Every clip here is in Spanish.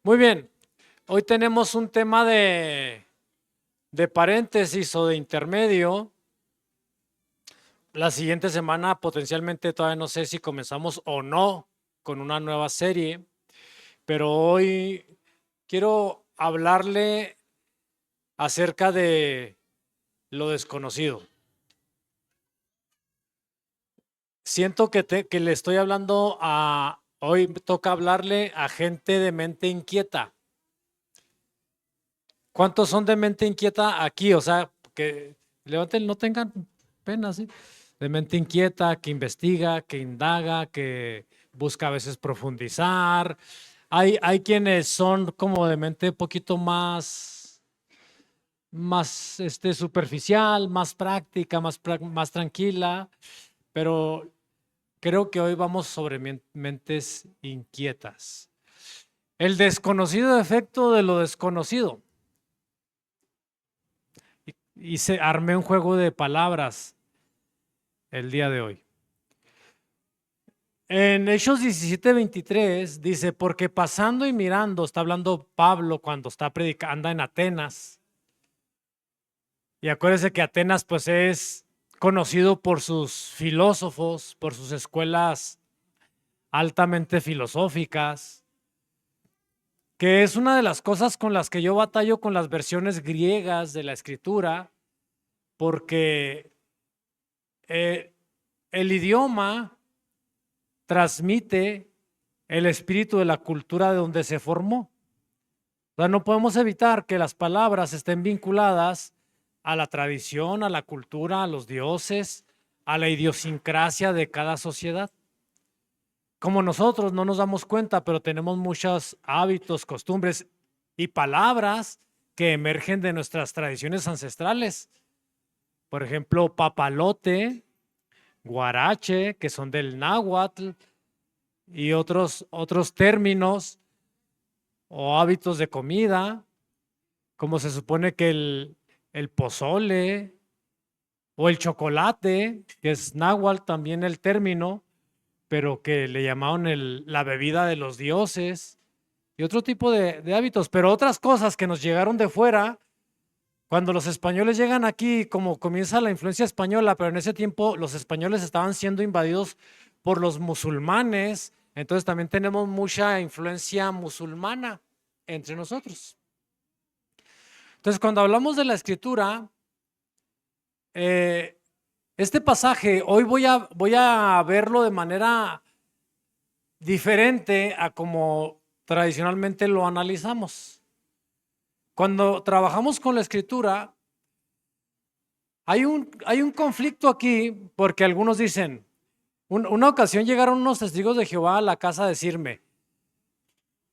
Muy bien, hoy tenemos un tema de paréntesis o de intermedio. La siguiente semana potencialmente todavía no sé si comenzamos o no con una nueva serie, pero hoy quiero hablarle acerca de lo desconocido. Siento que le estoy hablando hoy toca hablarle a gente de mente inquieta. ¿Cuántos son de mente inquieta aquí? O sea, que levanten, no tengan pena, ¿sí? De mente inquieta, que investiga, que indaga, que busca a veces profundizar. Hay quienes son como de mente un poquito más superficial, más práctica, más tranquila, pero creo que hoy vamos sobre mentes inquietas. El desconocido efecto de lo desconocido. Y se armé un juego de palabras el día de hoy. En Hechos 17:23 dice, porque pasando y mirando, está hablando Pablo cuando está predicando, anda en Atenas. Y acuérdense que Atenas pues es conocido por sus filósofos, por sus escuelas altamente filosóficas, que es una de las cosas con las que yo batallo con las versiones griegas de la escritura, porque el idioma transmite el espíritu de la cultura de donde se formó. O sea, no podemos evitar que las palabras estén vinculadas a la tradición, a la cultura, a los dioses, a la idiosincrasia de cada sociedad. Como nosotros no nos damos cuenta, pero tenemos muchos hábitos, costumbres y palabras que emergen de nuestras tradiciones ancestrales. Por ejemplo, papalote, guarache, que son del náhuatl, y otros términos o hábitos de comida, como se supone que el pozole o el chocolate, que es náhuatl también el término, pero que le llamaron la bebida de los dioses y otro tipo de hábitos, pero otras cosas que nos llegaron de fuera. Cuando los españoles llegan aquí, como comienza la influencia española, pero en ese tiempo los españoles estaban siendo invadidos por los musulmanes, entonces también tenemos mucha influencia musulmana entre nosotros. Entonces, cuando hablamos de la escritura, eh, este pasaje hoy voy a verlo de manera diferente a como tradicionalmente lo analizamos. Cuando trabajamos con la escritura, hay un conflicto aquí porque algunos dicen, una ocasión llegaron unos testigos de Jehová a la casa a decirme,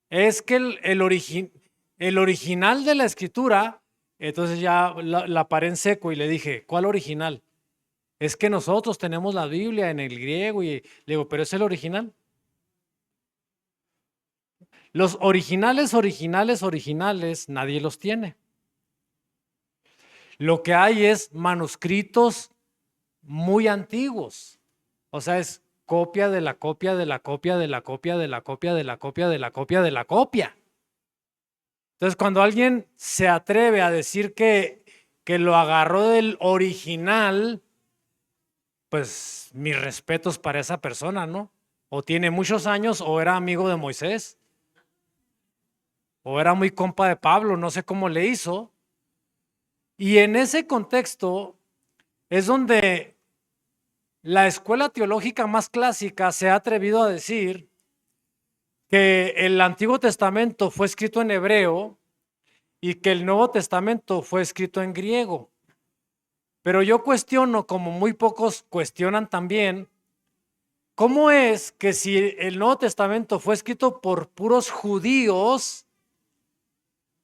es que el original de la escritura, entonces ya la paré en seco y le dije, ¿cuál original? Es que nosotros tenemos la Biblia en el griego y le digo, pero es el original. Los originales, nadie los tiene. Lo que hay es manuscritos muy antiguos. O sea, es copia de la copia de la copia de la copia de la copia de la copia de la copia de la copia. Entonces, cuando alguien se atreve a decir que lo agarró del original, pues mis respetos para esa persona, ¿no? O tiene muchos años o era amigo de Moisés, o era muy compa de Pablo, no sé cómo le hizo. Y en ese contexto es donde la escuela teológica más clásica se ha atrevido a decir que el Antiguo Testamento fue escrito en hebreo y que el Nuevo Testamento fue escrito en griego. Pero yo cuestiono, como muy pocos cuestionan también, ¿cómo es que si el Nuevo Testamento fue escrito por puros judíos,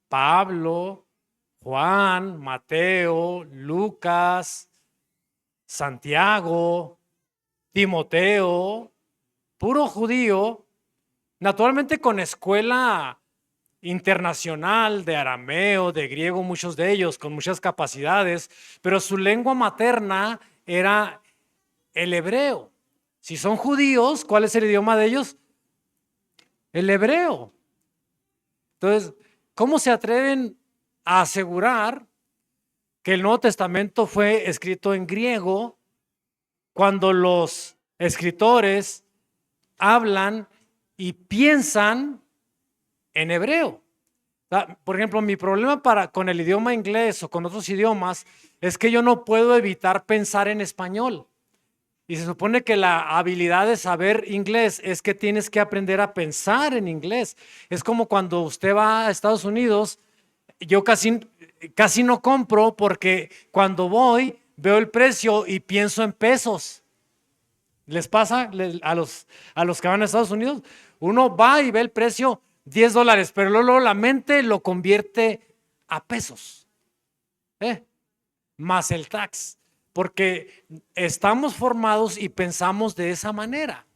Pablo, Juan, Mateo, Lucas, Santiago, Timoteo, puro judío, naturalmente con escuela internacional de arameo, de griego, muchos de ellos con muchas capacidades, pero su lengua materna era el hebreo? Si son judíos, ¿cuál es el idioma de ellos? El hebreo. Entonces, ¿cómo se atreven a asegurar que el Nuevo Testamento fue escrito en griego cuando los escritores hablan y piensan en hebreo? Por ejemplo, mi problema con el idioma inglés o con otros idiomas es que yo no puedo evitar pensar en español. Y se supone que la habilidad de saber inglés es que tienes que aprender a pensar en inglés. Es como cuando usted va a Estados Unidos, yo casi no compro porque cuando voy veo el precio y pienso en pesos. ¿Les pasa a los que van a Estados Unidos? Uno va y ve el precio $10, pero luego la mente lo convierte a pesos, más el tax, porque estamos formados y pensamos de esa manera.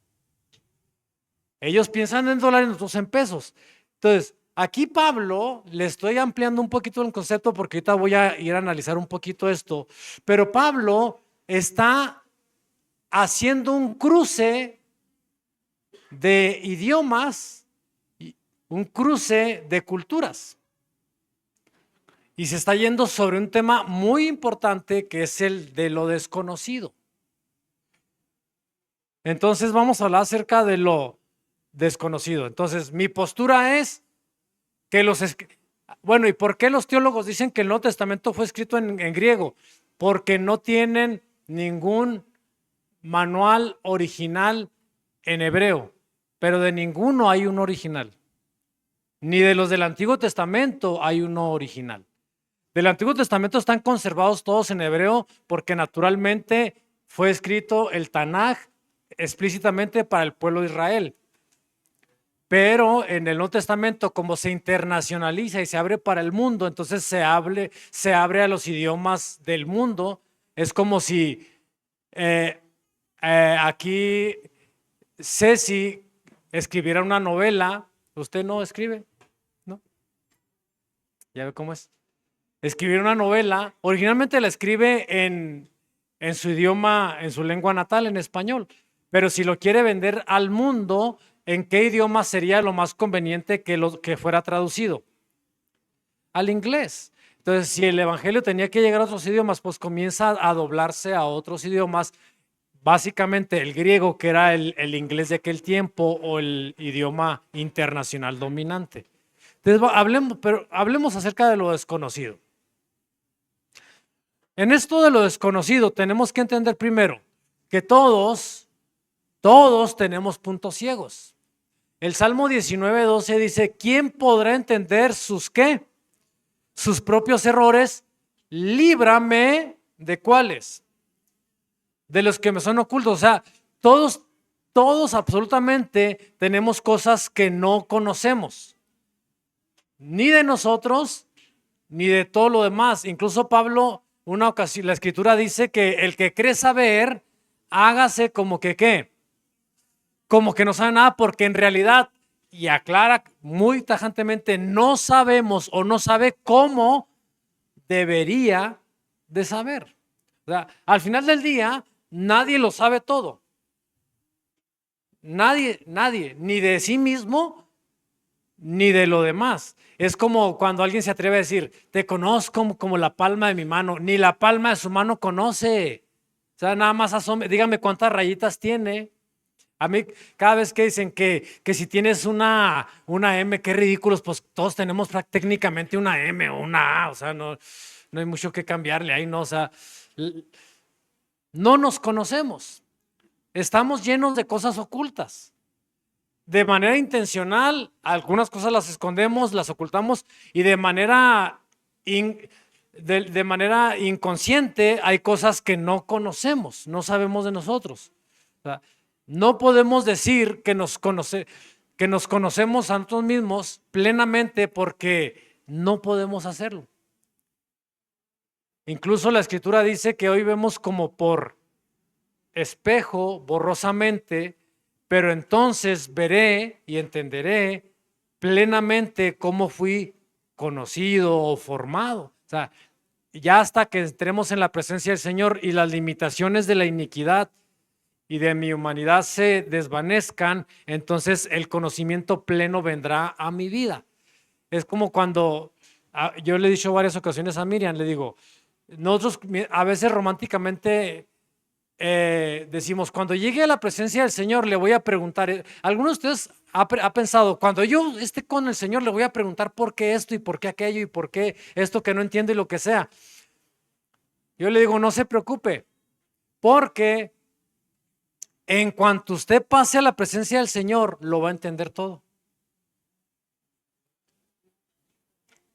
Ellos piensan en dólares, nosotros en pesos. Entonces, aquí Pablo, le estoy ampliando un poquito el concepto porque ahorita voy a ir a analizar un poquito esto, pero Pablo está haciendo un cruce de idiomas, un cruce de culturas. Y se está yendo sobre un tema muy importante que es el de lo desconocido. Entonces vamos a hablar acerca de lo desconocido. Entonces mi postura es que bueno, ¿y por qué los teólogos dicen que el Nuevo Testamento fue escrito en griego? Porque no tienen ningún manual original en hebreo, pero de ninguno hay un original. Ni de los del Antiguo Testamento hay uno original. Del Antiguo Testamento están conservados todos en hebreo porque naturalmente fue escrito el Tanaj explícitamente para el pueblo de Israel. Pero en el Nuevo Testamento, como se internacionaliza y se abre para el mundo, entonces se abre a los idiomas del mundo. Es como si aquí Ceci escribiera una novela. ¿Usted no escribe? ¿No? ¿Ya ve cómo es? Escribir una novela, originalmente la escribe en su idioma, en su lengua natal, en español, pero si lo quiere vender al mundo, ¿en qué idioma sería lo más conveniente que fuera traducido? Al inglés. Entonces, si el evangelio tenía que llegar a otros idiomas, pues comienza a doblarse a otros idiomas, básicamente el griego, que era el inglés de aquel tiempo, o el idioma internacional dominante. Entonces, hablemos acerca de lo desconocido. En esto de lo desconocido tenemos que entender primero que todos tenemos puntos ciegos. El Salmo 19:12 dice, ¿quién podrá entender sus qué? Sus propios errores. Líbrame de ¿cuáles? De los que me son ocultos. O sea, todos absolutamente tenemos cosas que no conocemos. Ni de nosotros, ni de todo lo demás. Incluso Pablo, una ocasión, la escritura dice que el que cree saber, hágase como que ¿qué? Como que no sabe nada, porque en realidad, y aclara muy tajantemente, no sabemos o no sabe cómo debería de saber. O sea, al final del día, nadie lo sabe todo. Nadie, ni de sí mismo, ni de lo demás. Es como cuando alguien se atreve a decir, te conozco como la palma de mi mano. Ni la palma de su mano conoce. O sea, nada más dígame cuántas rayitas tiene. A mí, cada vez que dicen que si tienes una M, qué ridículos, pues todos tenemos técnicamente una M o una A. O sea, no hay mucho que cambiarle ahí, ¿no? O sea, no nos conocemos. Estamos llenos de cosas ocultas. De manera intencional, algunas cosas las escondemos, las ocultamos, y de manera inconsciente hay cosas que no conocemos, no sabemos de nosotros. O sea, no podemos decir que nos conocemos a nosotros mismos plenamente porque no podemos hacerlo. Incluso la escritura dice que hoy vemos como por espejo, borrosamente, pero entonces veré y entenderé plenamente cómo fui conocido o formado. O sea, ya hasta que entremos en la presencia del Señor y las limitaciones de la iniquidad y de mi humanidad se desvanezcan, entonces el conocimiento pleno vendrá a mi vida. Es como cuando yo le he dicho varias ocasiones a Miriam, le digo, nosotros a veces románticamente decimos, cuando llegue a la presencia del Señor le voy a preguntar, ¿alguno de ustedes ha pensado, cuando yo esté con el Señor le voy a preguntar por qué esto y por qué aquello y por qué esto que no entiendo y lo que sea? Yo le digo, no se preocupe, porque en cuanto usted pase a la presencia del Señor, lo va a entender todo.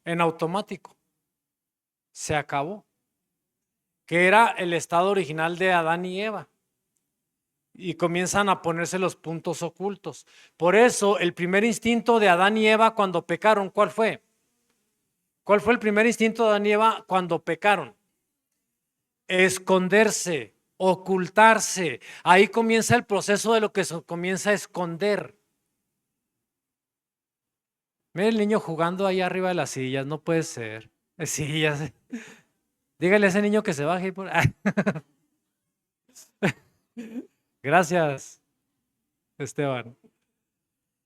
En automático. Se acabó. Que era el estado original de Adán y Eva. Y comienzan a ponerse los puntos ocultos. Por eso, el primer instinto de Adán y Eva cuando pecaron, ¿cuál fue? ¿Cuál fue el primer instinto de Adán y Eva cuando pecaron? Esconderse, ocultarse. Ahí comienza el proceso de lo que se comienza a esconder. Mira el niño jugando ahí arriba de las sillas, no puede ser. Sí, ya sé. Dígale a ese niño que se baje. Gracias, Esteban.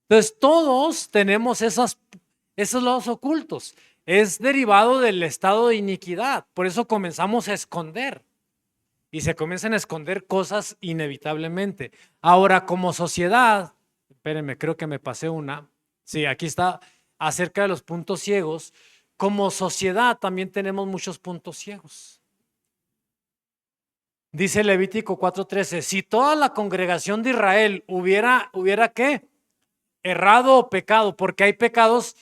Entonces, todos tenemos esos lados ocultos. Es derivado del estado de iniquidad. Por eso comenzamos a esconder. Y se comienzan a esconder cosas inevitablemente. Ahora, como sociedad, espérenme, creo que me pasé una. Sí, aquí está acerca de los puntos ciegos. Como sociedad también tenemos muchos puntos ciegos. Dice Levítico 4:13, si toda la congregación de Israel hubiera ¿qué? Errado o pecado, porque hay pecados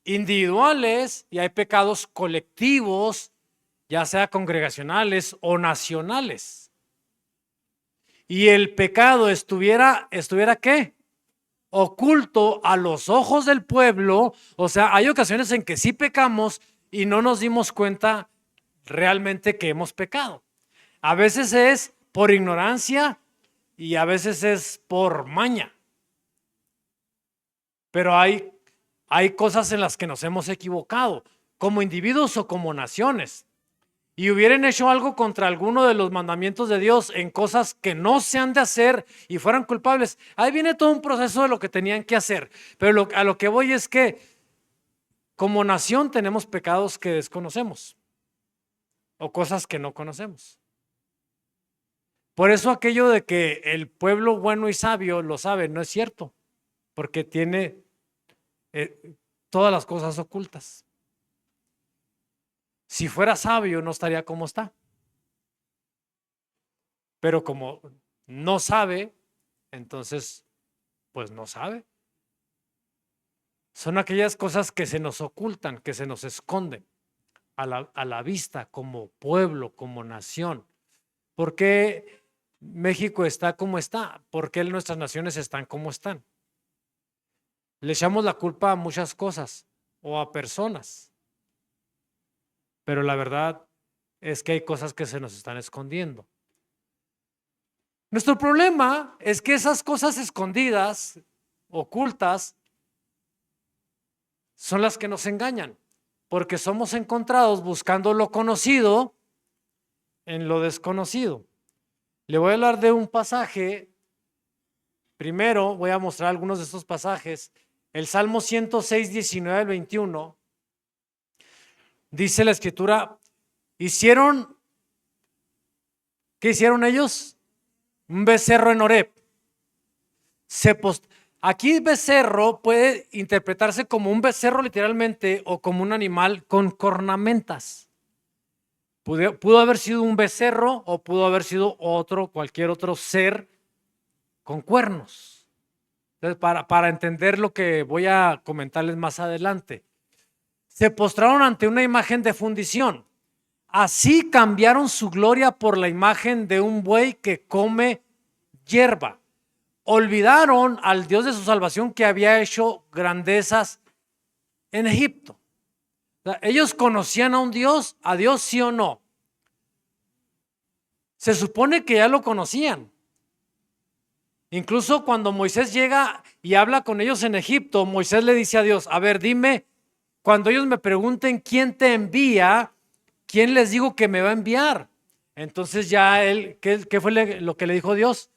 individuales y hay pecados colectivos, ya sea congregacionales o nacionales. Y el pecado estuviera ¿qué? Oculto a los ojos del pueblo. O sea, hay ocasiones en que sí pecamos y no nos dimos cuenta realmente que hemos pecado. A veces es por ignorancia y a veces es por maña. Pero hay cosas en las que nos hemos equivocado, como individuos o como naciones. Y hubieran hecho algo contra alguno de los mandamientos de Dios en cosas que no se han de hacer y fueran culpables. Ahí viene todo un proceso de lo que tenían que hacer. Pero a lo que voy es que como nación tenemos pecados que desconocemos o cosas que no conocemos. Por eso aquello de que el pueblo bueno y sabio lo sabe, no es cierto, porque tiene todas las cosas ocultas. Si fuera sabio, no estaría como está. Pero como no sabe, entonces, pues no sabe. Son aquellas cosas que se nos ocultan, que se nos esconden a la vista como pueblo, como nación. ¿Por qué México está como está? ¿Por qué nuestras naciones están como están? Le echamos la culpa a muchas cosas o a personas. Pero la verdad es que hay cosas que se nos están escondiendo. Nuestro problema es que esas cosas escondidas, ocultas, son las que nos engañan, porque somos encontrados buscando lo conocido en lo desconocido. Le voy a hablar de un pasaje. Primero voy a mostrar algunos de estos pasajes. El Salmo 106, 19 al 21. Dice la escritura, ¿qué hicieron ellos? Un becerro en Horeb. Aquí becerro puede interpretarse como un becerro literalmente o como un animal con cornamentas. Pudo haber sido un becerro o pudo haber sido cualquier otro ser con cuernos. Entonces, para entender lo que voy a comentarles más adelante. Se postraron ante una imagen de fundición. Así cambiaron su gloria por la imagen de un buey que come hierba. Olvidaron al Dios de su salvación que había hecho grandezas en Egipto. O sea, ellos conocían a Dios sí o no. Se supone que ya lo conocían. Incluso cuando Moisés llega y habla con ellos en Egipto, Moisés le dice a Dios, a ver, dime, cuando ellos me pregunten quién te envía, ¿quién les digo que me va a enviar? Entonces ya él, ¿qué fue lo que le dijo Dios?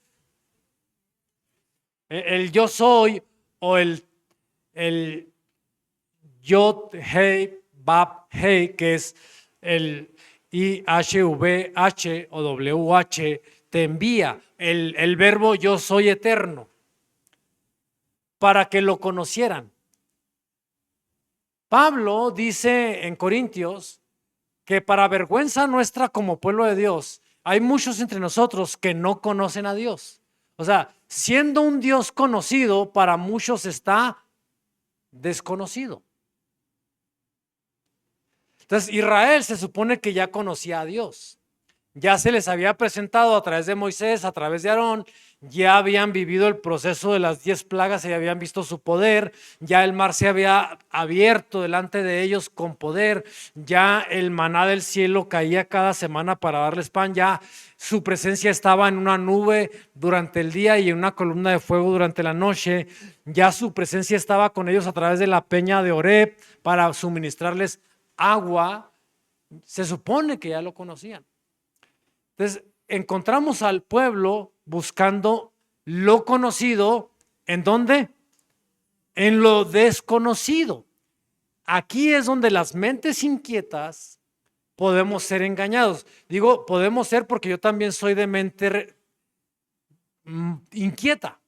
El yo soy o el Yod, Hei, Bab, Hei, que es el IHVH o WH, te envía el verbo yo soy eterno, para que lo conocieran. Pablo dice en Corintios que para vergüenza nuestra como pueblo de Dios, hay muchos entre nosotros que no conocen a Dios. O sea, siendo un Dios conocido, para muchos está desconocido. Entonces, Israel se supone que ya conocía a Dios. Ya se les había presentado a través de Moisés, a través de Aarón, ya habían vivido el proceso de las 10 plagas y habían visto su poder, ya el mar se había abierto delante de ellos con poder, ya el maná del cielo caía cada semana para darles pan, ya su presencia estaba en una nube durante el día y en una columna de fuego durante la noche, ya su presencia estaba con ellos a través de la peña de Horeb para suministrarles agua. Se supone que ya lo conocían. Entonces, encontramos al pueblo buscando lo conocido. ¿En dónde? En lo desconocido. Aquí es donde las mentes inquietas podemos ser engañados. Digo, podemos ser porque yo también soy de mente inquieta.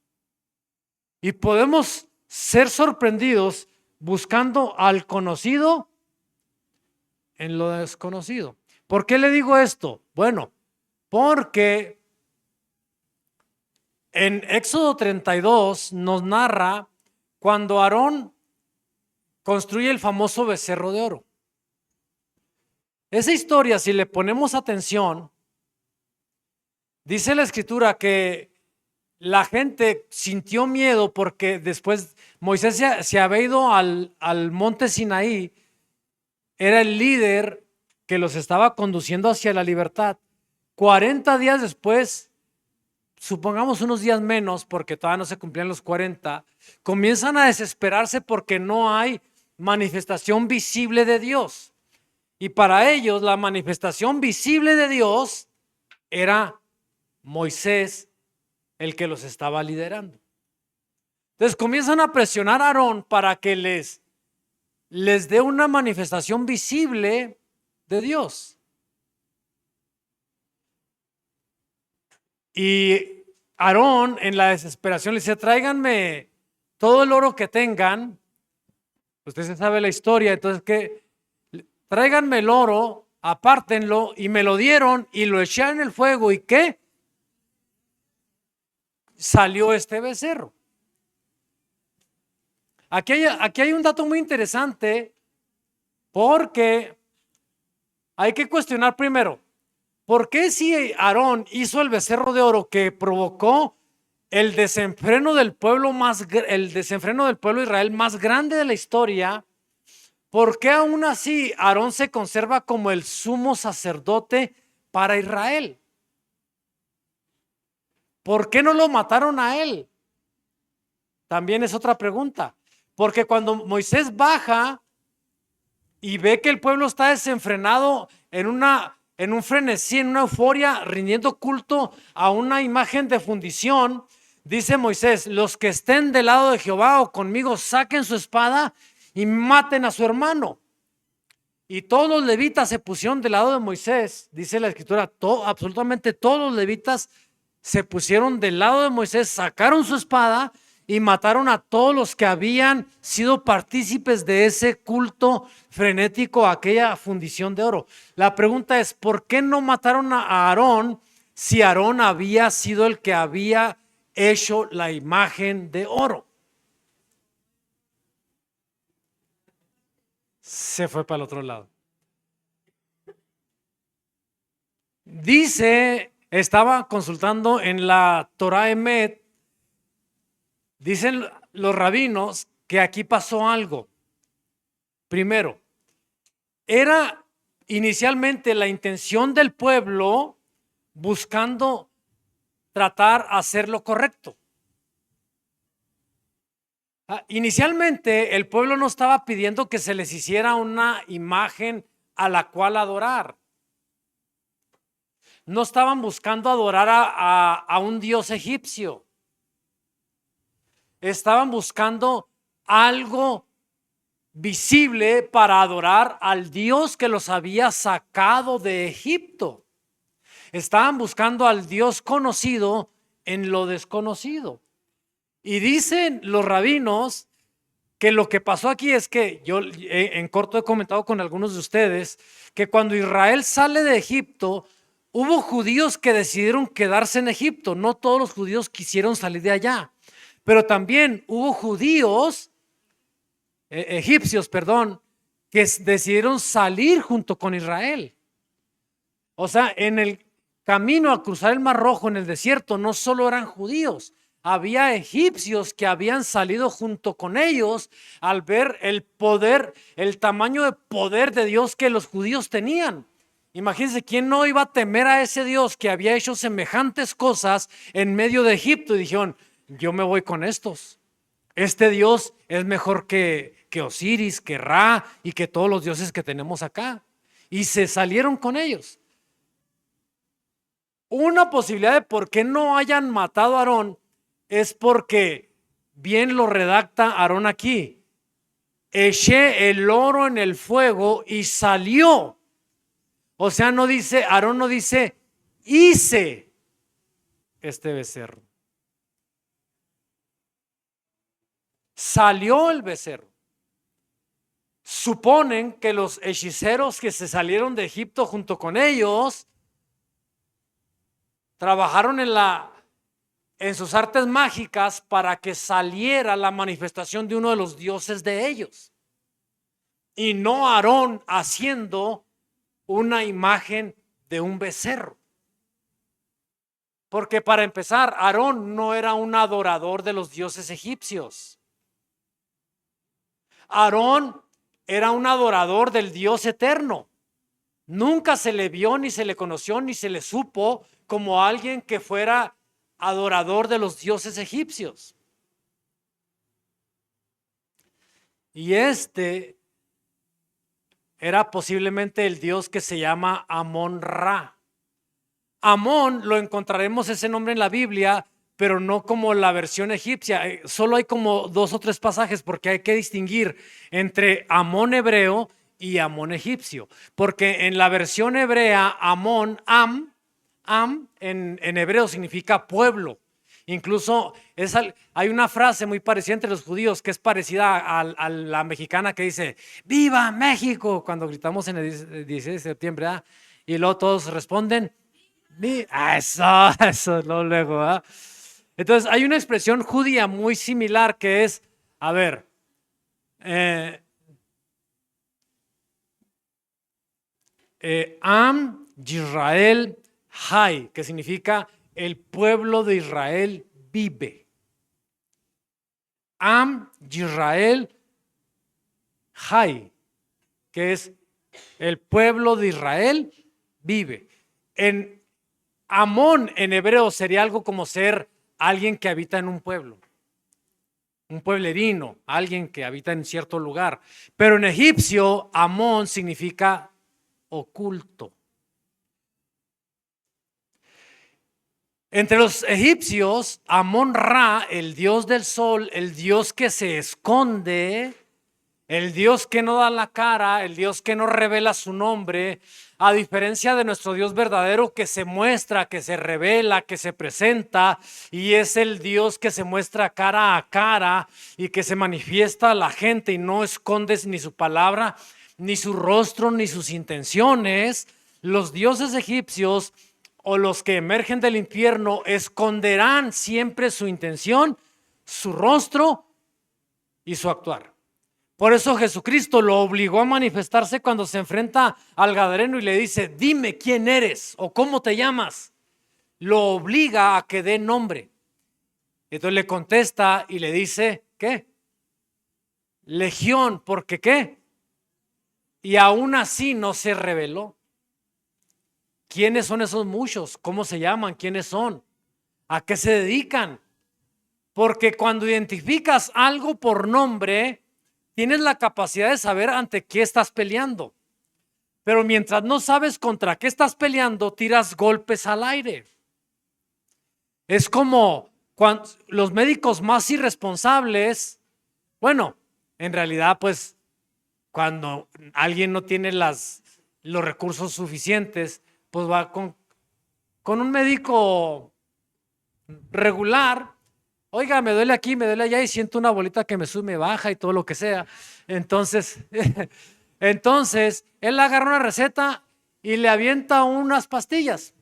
Y podemos ser sorprendidos buscando al conocido en lo desconocido. ¿Por qué le digo esto? Bueno, porque en Éxodo 32 nos narra cuando Aarón construye el famoso becerro de oro. Esa historia, si le ponemos atención, dice la escritura que la gente sintió miedo porque después Moisés se había ido al monte Sinaí, era el líder que los estaba conduciendo hacia la libertad. 40 días después, supongamos unos días menos, porque todavía no se cumplían los 40, comienzan a desesperarse porque no hay manifestación visible de Dios. Y para ellos la manifestación visible de Dios era Moisés, el que los estaba liderando. Entonces comienzan a presionar a Aarón para que les dé una manifestación visible de Dios. Y Aarón en la desesperación le dice, tráiganme todo el oro que tengan. Usted se sabe la historia, entonces que tráiganme el oro, apártenlo, y me lo dieron y lo eché en el fuego. ¿Y qué? Salió este becerro. Aquí hay un dato muy interesante porque hay que cuestionar primero, ¿por qué si Aarón hizo el becerro de oro que provocó el desenfreno del pueblo de Israel más grande de la historia? ¿Por qué aún así Aarón se conserva como el sumo sacerdote para Israel? ¿Por qué no lo mataron a él? También es otra pregunta. Porque cuando Moisés baja y ve que el pueblo está desenfrenado en un frenesí, en una euforia, rindiendo culto a una imagen de fundición, dice Moisés, los que estén del lado de Jehová o conmigo saquen su espada y maten a su hermano. Y todos los levitas se pusieron del lado de Moisés, dice la escritura, absolutamente todos los levitas se pusieron del lado de Moisés, sacaron su espada y mataron a todos los que habían sido partícipes de ese culto frenético, aquella fundición de oro. La pregunta es, ¿por qué no mataron a Aarón si Aarón había sido el que había hecho la imagen de oro? Se fue para el otro lado. Dice, estaba consultando en la Torah Emet, dicen los rabinos que aquí pasó algo. Primero, era inicialmente la intención del pueblo buscando tratar de hacer lo correcto. Inicialmente el pueblo no estaba pidiendo que se les hiciera una imagen a la cual adorar. No estaban buscando adorar a un dios egipcio. Estaban buscando algo visible para adorar al Dios que los había sacado de Egipto. Estaban buscando al Dios conocido en lo desconocido. Y dicen los rabinos que lo que pasó aquí es que yo en corto he comentado con algunos de ustedes que cuando Israel sale de Egipto, hubo judíos que decidieron quedarse en Egipto. No todos los judíos quisieron salir de allá, pero también hubo judíos, egipcios, perdón, que decidieron salir junto con Israel. O sea, en el camino a cruzar el Mar Rojo en el desierto no solo eran judíos, había egipcios que habían salido junto con ellos al ver el poder, el tamaño de poder de Dios que los judíos tenían. Imagínense, ¿quién no iba a temer a ese Dios que había hecho semejantes cosas en medio de Egipto? Y dijeron, yo me voy con estos. Este Dios es mejor que Osiris, que Ra y que todos los dioses que tenemos acá. Y se salieron con ellos. Una posibilidad de por qué no hayan matado a Aarón es porque, bien lo redacta Aarón aquí, eché el oro en el fuego y salió. O sea, no dice, Aarón no dice, hice este becerro. Salió el becerro. Suponen que los hechiceros que se salieron de Egipto junto con ellos trabajaron en sus artes mágicas para que saliera la manifestación de uno de los dioses de ellos. Y no Aarón haciendo una imagen de un becerro. Porque para empezar, Aarón no era un adorador de los dioses egipcios. Aarón era un adorador del Dios eterno. Nunca se le vio, ni se le conoció, ni se le supo como alguien que fuera adorador de los dioses egipcios. Y este era posiblemente el dios que se llama Amón-Ra. Amón lo encontraremos ese nombre en la Biblia, pero no como la versión egipcia. Solo hay como 2 o 3 pasajes porque hay que distinguir entre Amón hebreo y Amón egipcio. Porque en la versión hebrea, Amón, Am en hebreo significa pueblo. Incluso hay una frase muy parecida entre los judíos que es parecida a la mexicana que dice ¡Viva México! Cuando gritamos en el 16 de septiembre, ¿eh? Y luego todos responden eso, luego, ¿eh? Entonces hay una expresión judía muy similar que es, a ver, Am Yisrael Hay, que significa el pueblo de Israel vive. Am Yisrael Hay, que es el pueblo de Israel vive. En Amón en hebreo sería algo como ser alguien que habita en un pueblo, un pueblerino, alguien que habita en cierto lugar. Pero en egipcio, Amón significa oculto. Entre los egipcios, Amón-Ra, el dios del sol, el dios que se esconde, el Dios que no da la cara, el Dios que no revela su nombre, a diferencia de nuestro Dios verdadero que se muestra, que se revela, que se presenta, y es el Dios que se muestra cara a cara y que se manifiesta a la gente y no esconde ni su palabra, ni su rostro, ni sus intenciones. Los dioses egipcios o los que emergen del infierno esconderán siempre su intención, su rostro y su actuar. Por eso Jesucristo lo obligó a manifestarse cuando se enfrenta al gadareno y le dice, dime quién eres o cómo te llamas. Lo obliga a que dé nombre. Entonces le contesta y le dice, ¿qué? Legión, ¿porque qué? Y aún así no se reveló. ¿Quiénes son esos muchos? ¿Cómo se llaman? ¿Quiénes son? ¿A qué se dedican? Porque cuando identificas algo por nombre, tienes la capacidad de saber ante qué estás peleando. Pero mientras no sabes contra qué estás peleando, tiras golpes al aire. Es como cuando los médicos más irresponsables, bueno, en realidad pues cuando alguien no tiene los recursos suficientes, pues va con un médico regular. Oiga, me duele aquí, me duele allá y siento una bolita que me sube, me baja y todo lo que sea. Entonces, él agarra una receta y le avienta unas pastillas.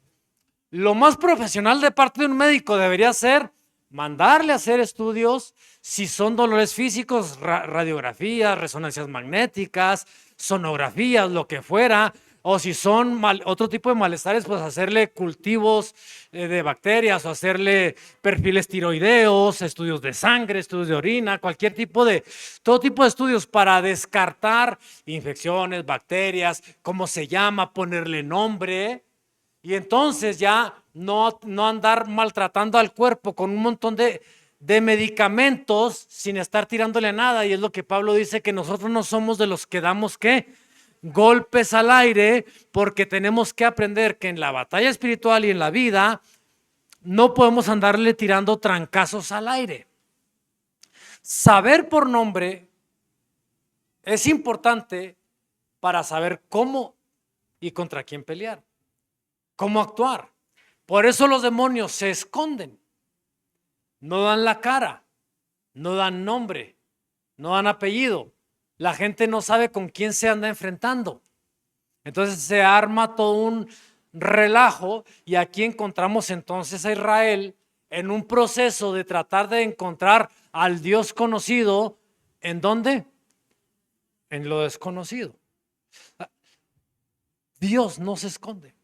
Lo más profesional de parte de un médico debería ser mandarle a hacer estudios, si son dolores físicos, radiografías, resonancias magnéticas, sonografías, lo que fuera, o si son otro tipo de malestares, pues hacerle cultivos de bacterias o hacerle perfiles tiroideos, estudios de sangre, estudios de orina, todo tipo de estudios para descartar infecciones, bacterias, cómo se llama, ponerle nombre. Y entonces ya no andar maltratando al cuerpo con un montón de medicamentos sin estar tirándole a nada. Y es lo que Pablo dice, que nosotros no somos de los que damos ¿qué? Golpes al aire, porque tenemos que aprender que en la batalla espiritual y en la vida no podemos andarle tirando trancazos al aire. Saber por nombre es importante para saber cómo y contra quién pelear, cómo actuar. Por eso los demonios se esconden, no dan la cara, no dan nombre, no dan apellido. La gente no sabe con quién se anda enfrentando. Entonces se arma todo un relajo y aquí encontramos entonces a Israel en un proceso de tratar de encontrar al Dios conocido. ¿En dónde? En lo desconocido. Dios no se esconde.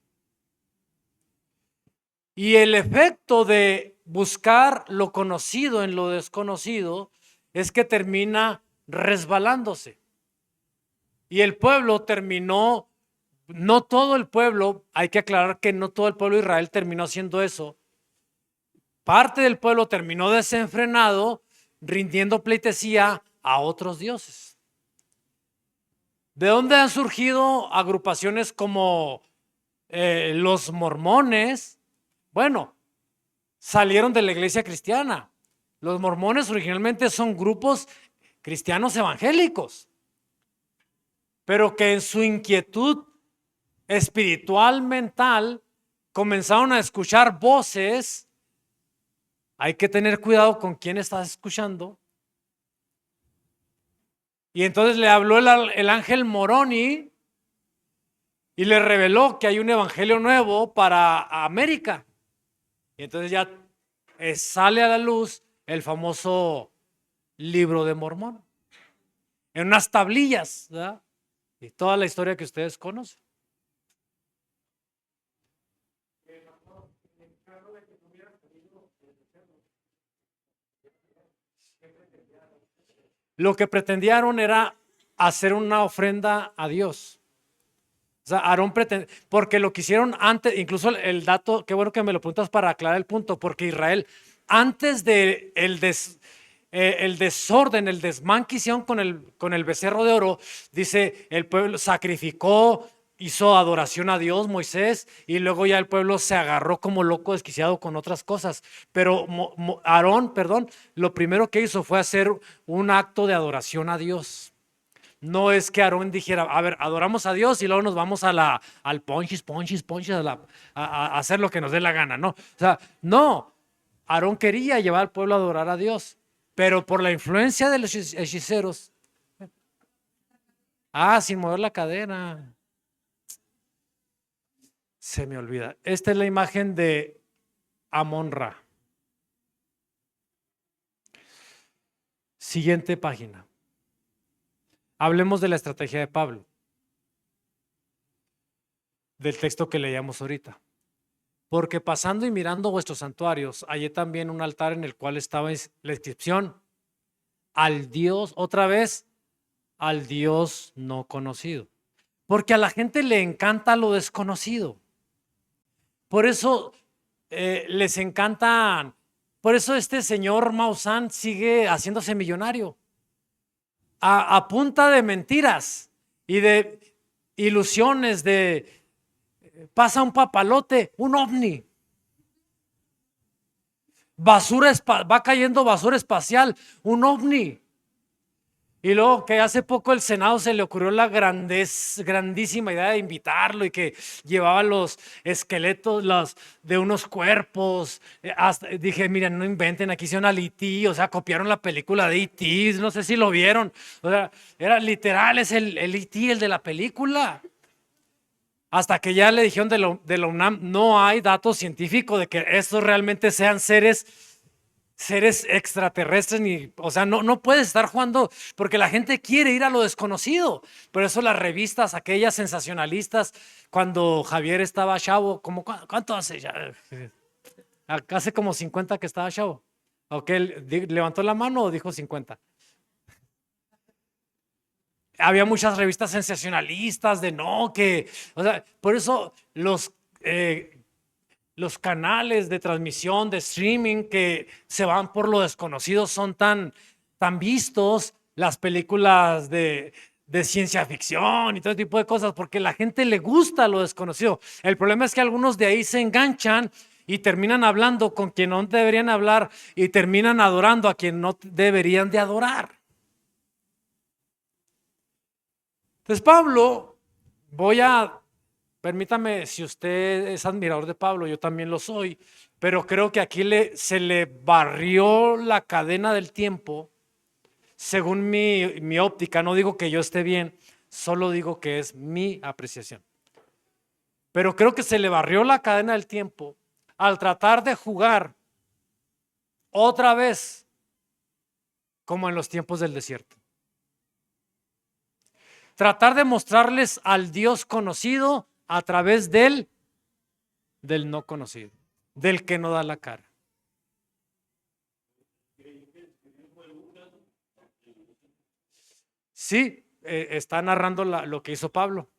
Y el efecto de buscar lo conocido en lo desconocido es que termina resbalándose. Y el pueblo terminó, no todo el pueblo, hay que aclarar que no todo el pueblo de Israel terminó haciendo eso. Parte del pueblo terminó desenfrenado, rindiendo pleitesía a otros dioses. ¿De dónde han surgido agrupaciones como los mormones? Bueno, salieron de la iglesia cristiana. Los mormones originalmente son grupos cristianos evangélicos, pero que en su inquietud espiritual, mental, comenzaron a escuchar voces. Hay que tener cuidado con quién estás escuchando. Y entonces le habló el ángel Moroni y le reveló que hay un evangelio nuevo para América. Y entonces ya sale a la luz el famoso Libro de Mormón, en unas tablillas, ¿verdad? Y toda la historia que ustedes conocen. Lo que pretendieron era hacer una ofrenda a Dios. O sea, Aarón porque lo que hicieron antes, incluso el dato, qué bueno que me lo preguntas para aclarar el punto, porque Israel, antes de el desorden, el desmán que hicieron con el becerro de oro, dice, el pueblo sacrificó, hizo adoración a Dios, Moisés, y luego ya el pueblo se agarró como loco, desquiciado con otras cosas. Pero Aarón, lo primero que hizo fue hacer un acto de adoración a Dios. No es que Aarón dijera, a ver, adoramos a Dios y luego nos vamos al ponchis, a hacer lo que nos dé la gana, ¿no? O sea, no, Aarón quería llevar al pueblo a adorar a Dios, pero por la influencia de los hechiceros, sin mover la cadera, se me olvida. Esta es la imagen de Amon-Ra. Siguiente página. Hablemos de la estrategia de Pablo, del texto que leíamos ahorita. Porque pasando y mirando vuestros santuarios, hallé también un altar en el cual estaba la inscripción: al Dios, otra vez, al Dios no conocido. Porque a la gente le encanta lo desconocido. Por eso les encantan, por eso este señor Maussan sigue haciéndose millonario. A punta de mentiras y de ilusiones de pasa un papalote, un ovni. Va cayendo basura espacial, un ovni. Y luego que hace poco el Senado se le ocurrió la grandísima idea de invitarlo y que llevaba los esqueletos de unos cuerpos. Dije, miren, no inventen, aquí hicieron al E.T., o sea, copiaron la película de E.T., no sé si lo vieron. O sea, era literal, es el E.T., el de la película. Hasta que ya le dijeron de la UNAM, no hay datos científicos de que estos realmente sean seres extraterrestres, o sea, no puedes estar jugando, porque la gente quiere ir a lo desconocido. Por eso las revistas, aquellas sensacionalistas, cuando Javier estaba chavo, como, ¿cuánto hace ya? Hace como 50 que estaba chavo. ¿Ok? ¿Levantó la mano o dijo 50? Había muchas revistas sensacionalistas de no, que, o sea, por eso los canales de transmisión, de streaming que se van por lo desconocido son tan vistos, las películas de ciencia ficción y todo tipo de cosas, porque la gente le gusta lo desconocido. El problema es que algunos de ahí se enganchan y terminan hablando con quien no deberían hablar y terminan adorando a quien no deberían de adorar. Entonces Pablo, permítame, si usted es admirador de Pablo, yo también lo soy, pero creo que aquí se le barrió la cadena del tiempo, según mi óptica. No digo que yo esté bien, solo digo que es mi apreciación. Pero creo que se le barrió la cadena del tiempo al tratar de jugar otra vez como en los tiempos del desierto. Tratar de mostrarles al Dios conocido a través del no conocido, del que no da la cara. Sí, está narrando lo que hizo Pablo.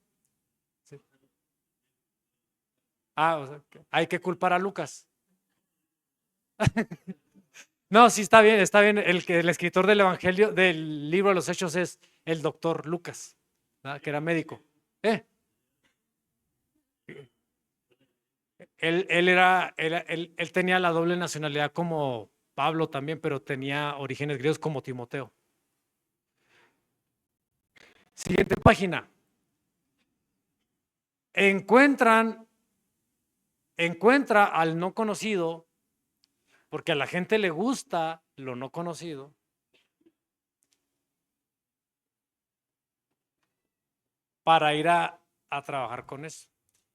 Sí. O sea, hay que culpar a Lucas. No, sí, está bien, está bien. El escritor del Evangelio, del libro de los Hechos, es el doctor Lucas, ¿verdad? Que era médico. Él tenía la doble nacionalidad como Pablo también, pero tenía orígenes griegos como Timoteo. Siguiente página. Encuentra al no conocido, porque a la gente le gusta lo no conocido. Para ir a trabajar con eso.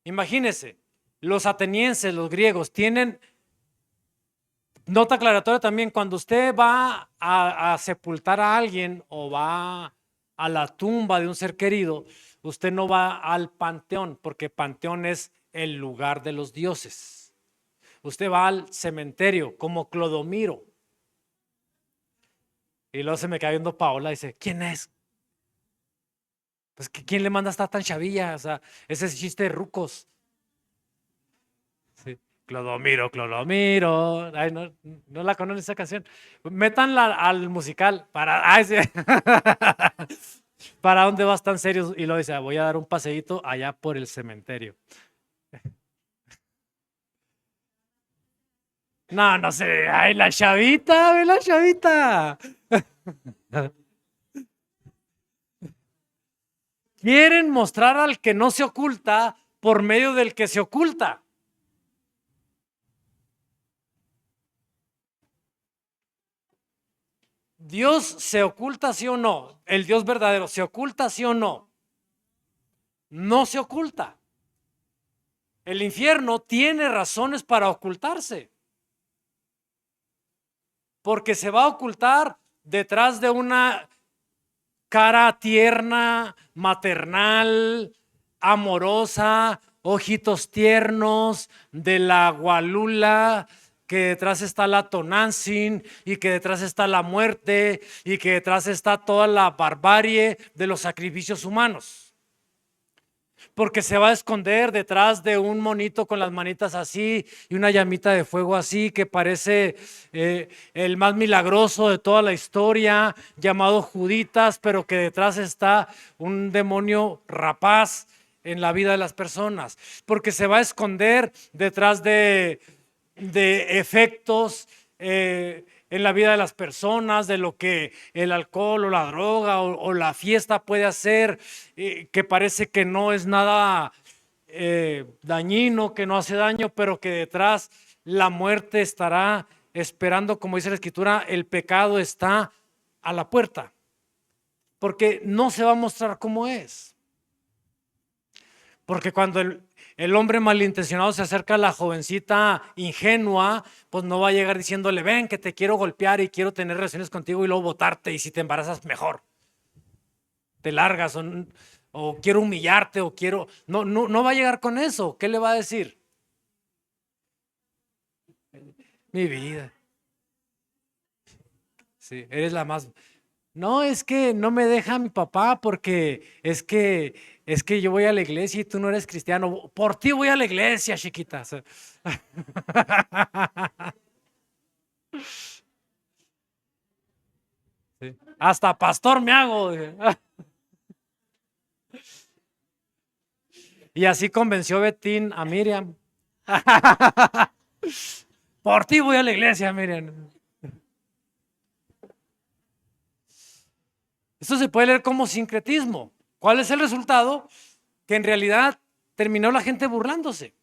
Imagínense, los atenienses, los griegos, tienen nota aclaratoria también. Cuando usted va a sepultar a alguien o va a la tumba de un ser querido, usted no va al panteón, porque panteón es el lugar de los dioses. Usted va al cementerio como Clodomiro. Y luego se me queda viendo Paola y dice, ¿quién es? Pues ¿quién le manda a estar tan chavilla? O sea, ese es chiste de rucos. Sí. Clodomiro, Clodomiro. Ay, no la conocen esa canción. Métanla al musical sí. ¿Para dónde vas tan serios? Y lo dice, voy a dar un paseíto allá por el cementerio. No sé. Ay, la chavita, ve la chavita. Quieren mostrar al que no se oculta por medio del que se oculta. ¿Dios se oculta sí o no? ¿El Dios verdadero se oculta sí o no? No se oculta. El infierno tiene razones para ocultarse. Porque se va a ocultar detrás de una cara tierna, maternal, amorosa, ojitos tiernos, de la gualula, que detrás está la Tonantzin y que detrás está la muerte y que detrás está toda la barbarie de los sacrificios humanos. Porque se va a esconder detrás de un monito con las manitas así y una llamita de fuego así que parece el más milagroso de toda la historia, llamado Juditas, pero que detrás está un demonio rapaz en la vida de las personas. Porque se va a esconder detrás de efectos en la vida de las personas, de lo que el alcohol o la droga o la fiesta puede hacer, que parece que no es nada dañino, que no hace daño, pero que detrás la muerte estará esperando, como dice la Escritura, el pecado está a la puerta, porque no se va a mostrar como es. Porque cuando el hombre malintencionado se acerca a la jovencita ingenua, pues no va a llegar diciéndole, ven que te quiero golpear y quiero tener relaciones contigo y luego botarte, y si te embarazas mejor, te largas, o quiero humillarte, o quiero... No va a llegar con eso. ¿Qué le va a decir? Mi vida. Sí, eres la más... No, es que no me deja mi papá porque es que yo voy a la iglesia y tú no eres cristiano. Por ti voy a la iglesia, chiquita. Sí. Hasta pastor me hago. Y así convenció Betín a Miriam. Por ti voy a la iglesia, Miriam. Esto se puede leer como sincretismo. ¿Cuál es el resultado? Que en realidad terminó la gente burlándose.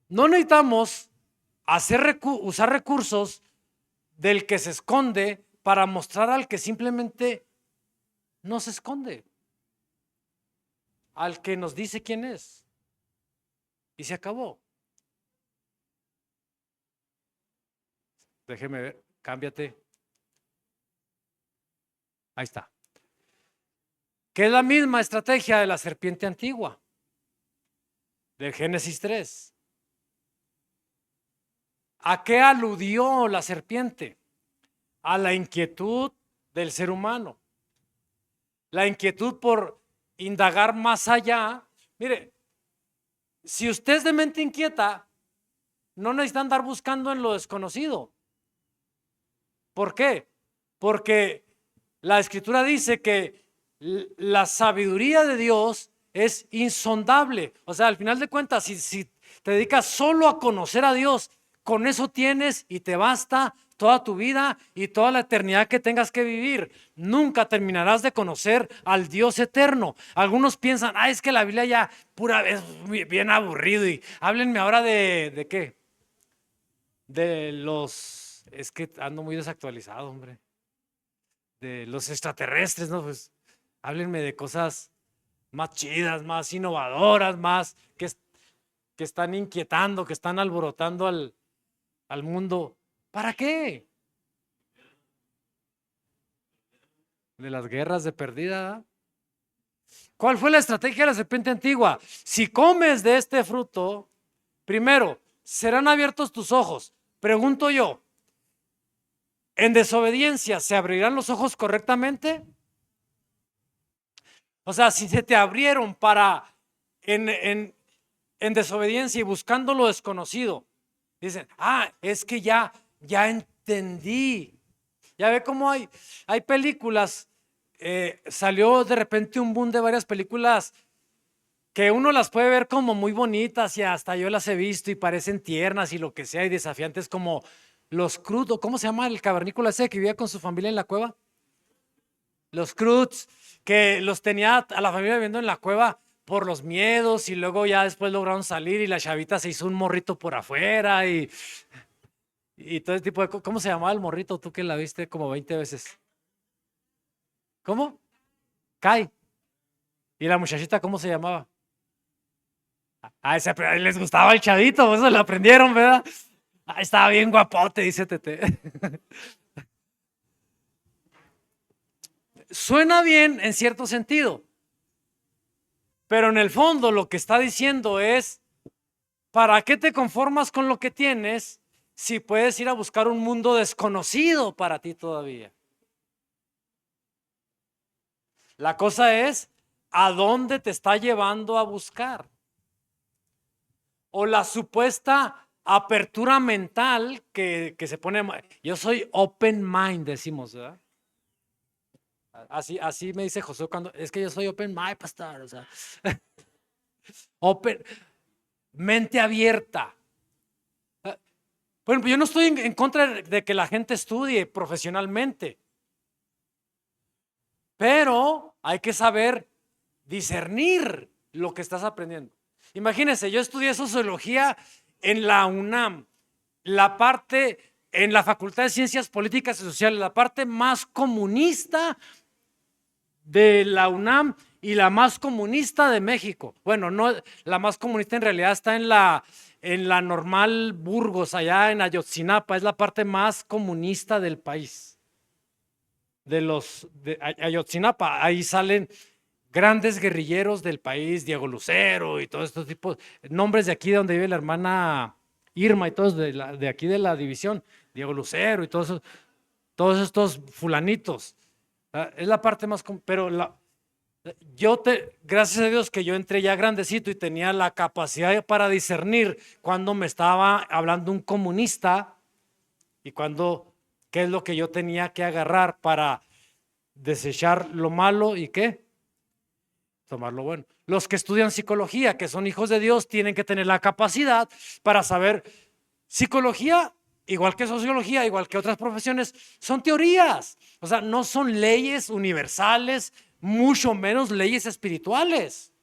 No necesitamos usar recursos del que se esconde para mostrar al que simplemente no se esconde, al que nos dice quién es. Y se acabó. Déjeme ver, cámbiate. Ahí está. Que es la misma estrategia de la serpiente antigua, del Génesis 3. ¿A qué aludió la serpiente? A la inquietud del ser humano. La inquietud por indagar más allá. Mire, si usted es de mente inquieta, no necesita andar buscando en lo desconocido. ¿Por qué? Porque la Escritura dice que la sabiduría de Dios es insondable. O sea, al final de cuentas, si te dedicas solo a conocer a Dios, con eso tienes y te basta toda tu vida y toda la eternidad que tengas que vivir. Nunca terminarás de conocer al Dios eterno. Algunos piensan, es que la Biblia ya pura es bien aburrido y háblenme ahora ¿de qué? De los, es que ando muy desactualizado, hombre. De los extraterrestres, ¿no? Pues háblenme de cosas más chidas, más innovadoras, más que están inquietando, que están alborotando al mundo. ¿Para qué? De las guerras de perdida. ¿Cuál fue la estrategia de la serpiente antigua? Si comes de este fruto, primero, serán abiertos tus ojos. Pregunto yo, ¿en desobediencia se abrirán los ojos correctamente? O sea, si se te abrieron para en desobediencia y buscando lo desconocido, dicen, es que ya entendí. Ya ve cómo hay películas, salió de repente un boom de varias películas que uno las puede ver como muy bonitas y hasta yo las he visto y parecen tiernas y lo que sea y desafiantes como los Cruz, ¿cómo se llama el cavernícola ese que vivía con su familia en la cueva? Los Cruz, que los tenía a la familia viviendo en la cueva por los miedos y luego ya después lograron salir y la chavita se hizo un morrito por afuera y todo ese tipo de cosas. ¿Cómo se llamaba el morrito? Tú que la viste como 20 veces. ¿Cómo? Kai. ¿Y la muchachita cómo se llamaba? Les gustaba el chavito, eso lo aprendieron, ¿verdad? Estaba bien guapote, dice Tete. Suena bien en cierto sentido, pero en el fondo lo que está diciendo es, ¿para qué te conformas con lo que tienes si puedes ir a buscar un mundo desconocido para ti todavía? La cosa es, ¿a dónde te está llevando a buscar? O la supuesta apertura mental que se pone, yo soy open mind, decimos, ¿verdad? Así me dice Josué cuando, es que yo soy open mind, pastor, o sea, open, mente abierta. Por ejemplo, yo no estoy en contra de que la gente estudie profesionalmente, pero hay que saber discernir lo que estás aprendiendo. Imagínense, yo estudié sociología en la UNAM, en la Facultad de Ciencias Políticas y Sociales, la parte más comunista de la UNAM y la más comunista de México. Bueno, no, la más comunista en realidad está en la Normal Burgos, allá en Ayotzinapa, es la parte más comunista del país. De Ayotzinapa, ahí salen grandes guerrilleros del país, Diego Lucero y todos estos tipos, nombres de aquí donde vive la hermana Irma y todos de aquí de la división, Diego Lucero y todos estos fulanitos. Es la parte más, pero gracias a Dios que yo entré ya grandecito y tenía la capacidad para discernir cuando me estaba hablando un comunista y qué es lo que yo tenía que agarrar para desechar lo malo y qué, tomar lo bueno. Los que estudian psicología, que son hijos de Dios, tienen que tener la capacidad para saber psicología, igual que sociología, igual que otras profesiones, son teorías. O sea, no son leyes universales, mucho menos leyes espirituales.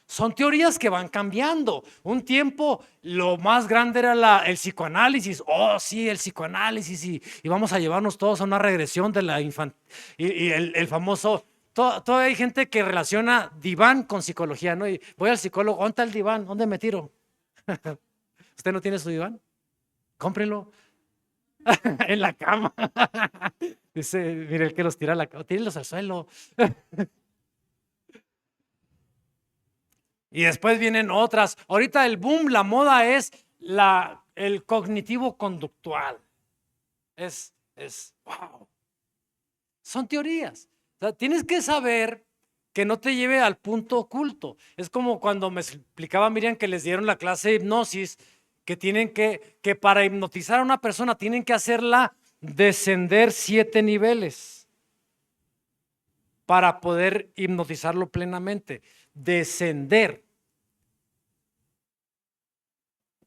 Son teorías que van cambiando. Un tiempo lo más grande era el psicoanálisis. Oh, sí, el psicoanálisis y vamos a llevarnos todos a una regresión de la infancia. Y el famoso, todavía hay gente que relaciona diván con psicología, ¿no? Y voy al psicólogo, ¿dónde está el diván? ¿Dónde me tiro? ¿Usted no tiene su diván? Cómprelo en la cama. Dice, mire, el que los tira a la cama, tírenlos al suelo. Y después vienen otras. Ahorita el boom, la moda es el cognitivo conductual. Wow. Son teorías. O sea, tienes que saber que no te lleve al punto oculto. Es como cuando me explicaba Miriam que les dieron la clase de hipnosis, que para hipnotizar a una persona tienen que hacerla descender 7 niveles para poder hipnotizarlo plenamente. Descender.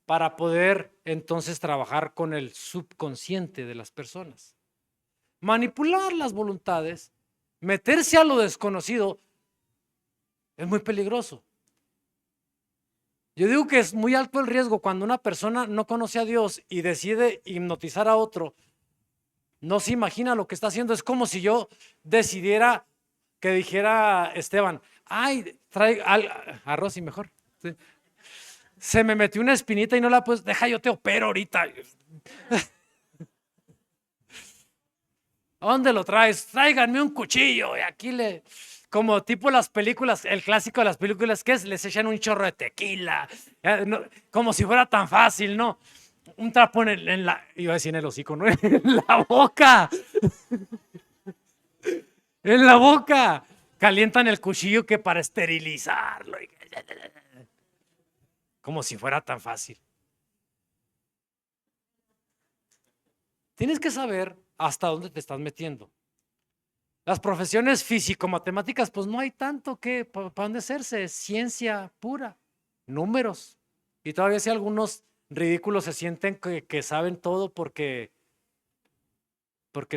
Para poder entonces trabajar con el subconsciente de las personas. Manipular las voluntades, meterse a lo desconocido, es muy peligroso. Yo digo que es muy alto el riesgo cuando una persona no conoce a Dios y decide hipnotizar a otro, no se imagina lo que está haciendo. Es como si yo decidiera que dijera Esteban, ay, trae arroz y mejor. Sí. Se me metió una espinita y no la pues, deja yo te opero ahorita. ¿A dónde lo traes? Tráiganme un cuchillo y aquí como tipo las películas, el clásico de las películas, ¿qué es? Les echan un chorro de tequila, como si fuera tan fácil, ¿no? Un trapo iba a decir en el hocico, ¿no? En la boca. En la boca. Calientan el cuchillo que para esterilizarlo. Como si fuera tan fácil. Tienes que saber hasta dónde te estás metiendo. Las profesiones físico-matemáticas, pues no hay tanto que para dónde hacerse, es ciencia pura, números. Y todavía si algunos ridículos se sienten que saben todo porque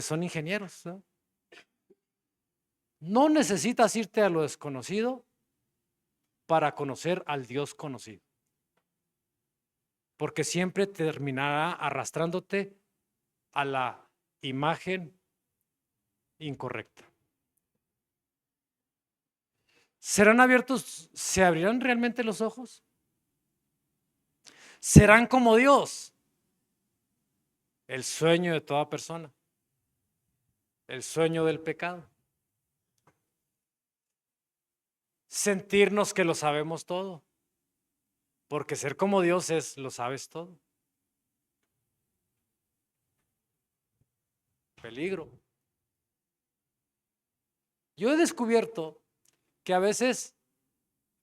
son ingenieros, ¿no? No necesitas irte a lo desconocido para conocer al Dios conocido, porque siempre terminará arrastrándote a la imagen incorrecta. ¿Serán abiertos? ¿Se abrirán realmente los ojos? ¿Serán como Dios? El sueño de toda persona. El sueño del pecado. Sentirnos que lo sabemos todo. Porque ser como Dios es, lo sabes todo. Peligro. Yo he descubierto que a veces,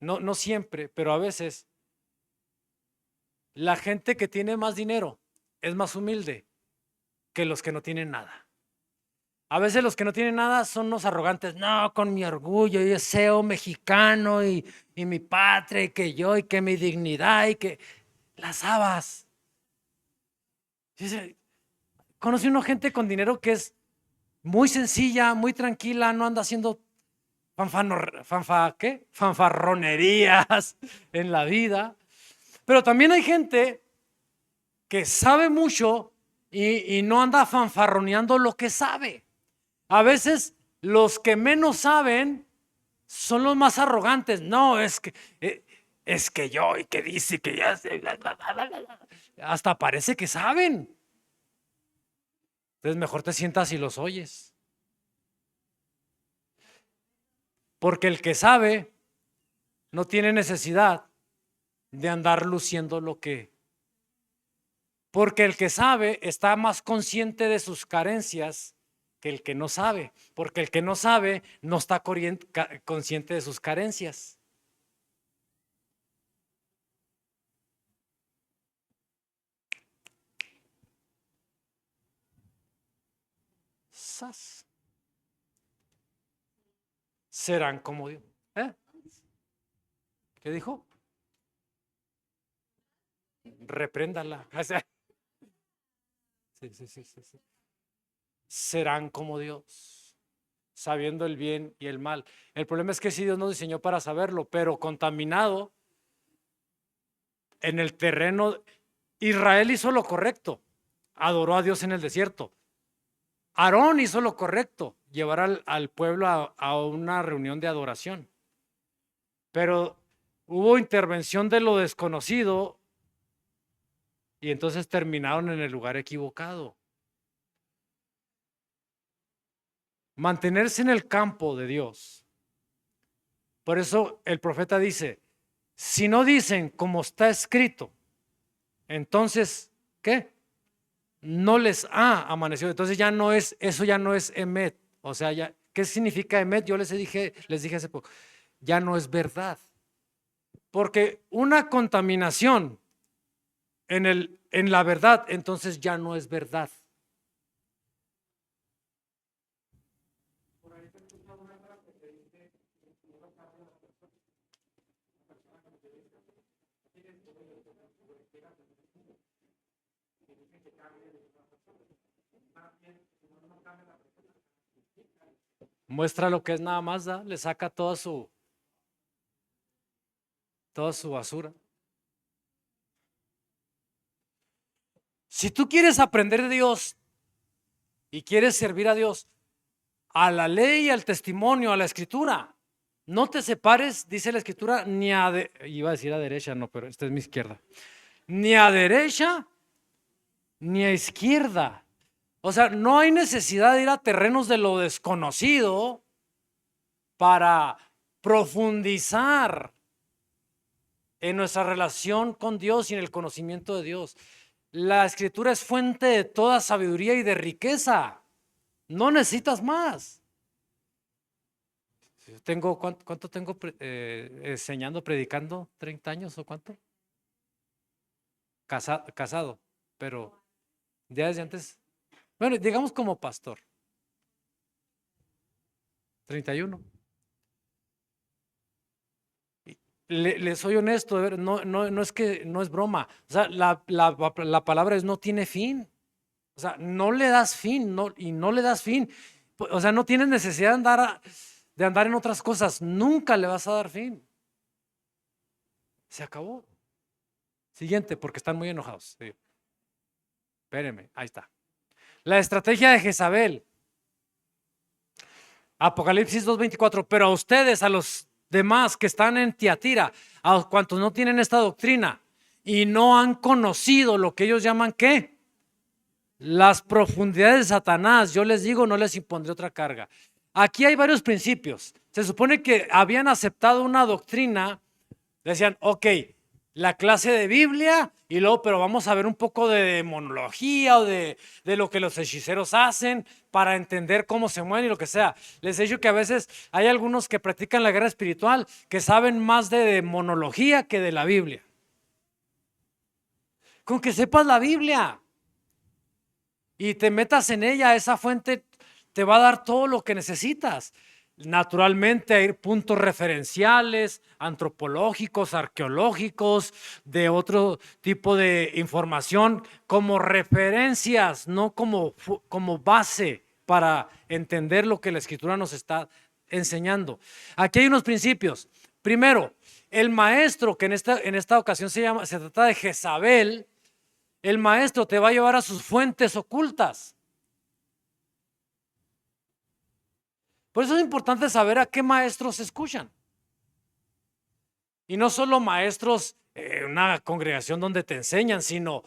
no siempre, pero a veces, la gente que tiene más dinero es más humilde que los que no tienen nada. A veces los que no tienen nada son los arrogantes. No, con mi orgullo, yo soy mexicano y mi patria y que yo y que mi dignidad y que las habas. Conocí una gente con dinero que es muy sencilla, muy tranquila, no anda haciendo fanfarronerías en la vida. Pero también hay gente que sabe mucho y no anda fanfarroneando lo que sabe. A veces los que menos saben son los más arrogantes. No, es que yo, y que dice que ya sé, hasta parece que saben. Entonces mejor te sientas y los oyes. Porque el que sabe no tiene necesidad de andar luciendo lo que. Porque el que sabe está más consciente de sus carencias que el que no sabe. Porque el que no sabe no está consciente de sus carencias. ¡Sas! Serán como Dios. ¿Qué dijo? Repréndala. Sí. Serán como Dios, sabiendo el bien y el mal. El problema es que sí, Dios nos diseñó para saberlo, pero contaminado en el terreno. Israel hizo lo correcto, adoró a Dios en el desierto. Aarón hizo lo correcto, llevar al pueblo a una reunión de adoración. Pero hubo intervención de lo desconocido y entonces terminaron en el lugar equivocado. Mantenerse en el campo de Dios. Por eso el profeta dice, si no dicen como está escrito, entonces, ¿qué? No les ha amanecido. Entonces ya no es, eso ya no es emet. O sea, ya, ¿qué significa emet? Yo les dije hace poco, ya no es verdad. Porque una contaminación en la verdad, entonces ya no es verdad. Muestra lo que es nada más, le saca toda su basura. Si tú quieres aprender de Dios y quieres servir a Dios, a la ley, al testimonio, a la escritura, no te separes, dice la escritura, ni iba a decir a derecha, no, pero esta es mi izquierda, ni a derecha ni a izquierda. O sea, no hay necesidad de ir a terrenos de lo desconocido para profundizar en nuestra relación con Dios y en el conocimiento de Dios. La escritura es fuente de toda sabiduría y de riqueza. No necesitas más. Tengo, ¿cuánto tengo enseñando, predicando? ¿30 años o cuánto? Casado, pero ya desde antes, bueno, digamos como pastor. 31. Le soy honesto, no es que no es broma. O sea, la palabra es no tiene fin. O sea, no le das fin, y no le das fin. O sea, no tienes necesidad de andar en otras cosas. Nunca le vas a dar fin. Se acabó. Siguiente, porque están muy enojados. Sí. Espérenme, ahí está. La estrategia de Jezabel. Apocalipsis 2:24. Pero a ustedes, a los demás que están en Tiatira, a cuantos no tienen esta doctrina y no han conocido lo que ellos llaman ¿qué? Las profundidades de Satanás, yo les digo, no les impondré otra carga. Aquí hay varios principios. Se supone que habían aceptado una doctrina, decían, ok, la clase de Biblia y luego, pero vamos a ver un poco de demonología o de lo que los hechiceros hacen para entender cómo se mueven y lo que sea. Les he dicho que a veces hay algunos que practican la guerra espiritual que saben más de demonología que de la Biblia. Con que sepas la Biblia y te metas en ella, esa fuente te va a dar todo lo que necesitas. Naturalmente hay puntos referenciales, antropológicos, arqueológicos, de otro tipo de información como referencias, no como base para entender lo que la Escritura nos está enseñando. Aquí hay unos principios. Primero, el maestro, que en esta ocasión se trata de Jezabel, el maestro te va a llevar a sus fuentes ocultas. Por eso es importante saber a qué maestros escuchan. Y no solo maestros en una congregación donde te enseñan, sino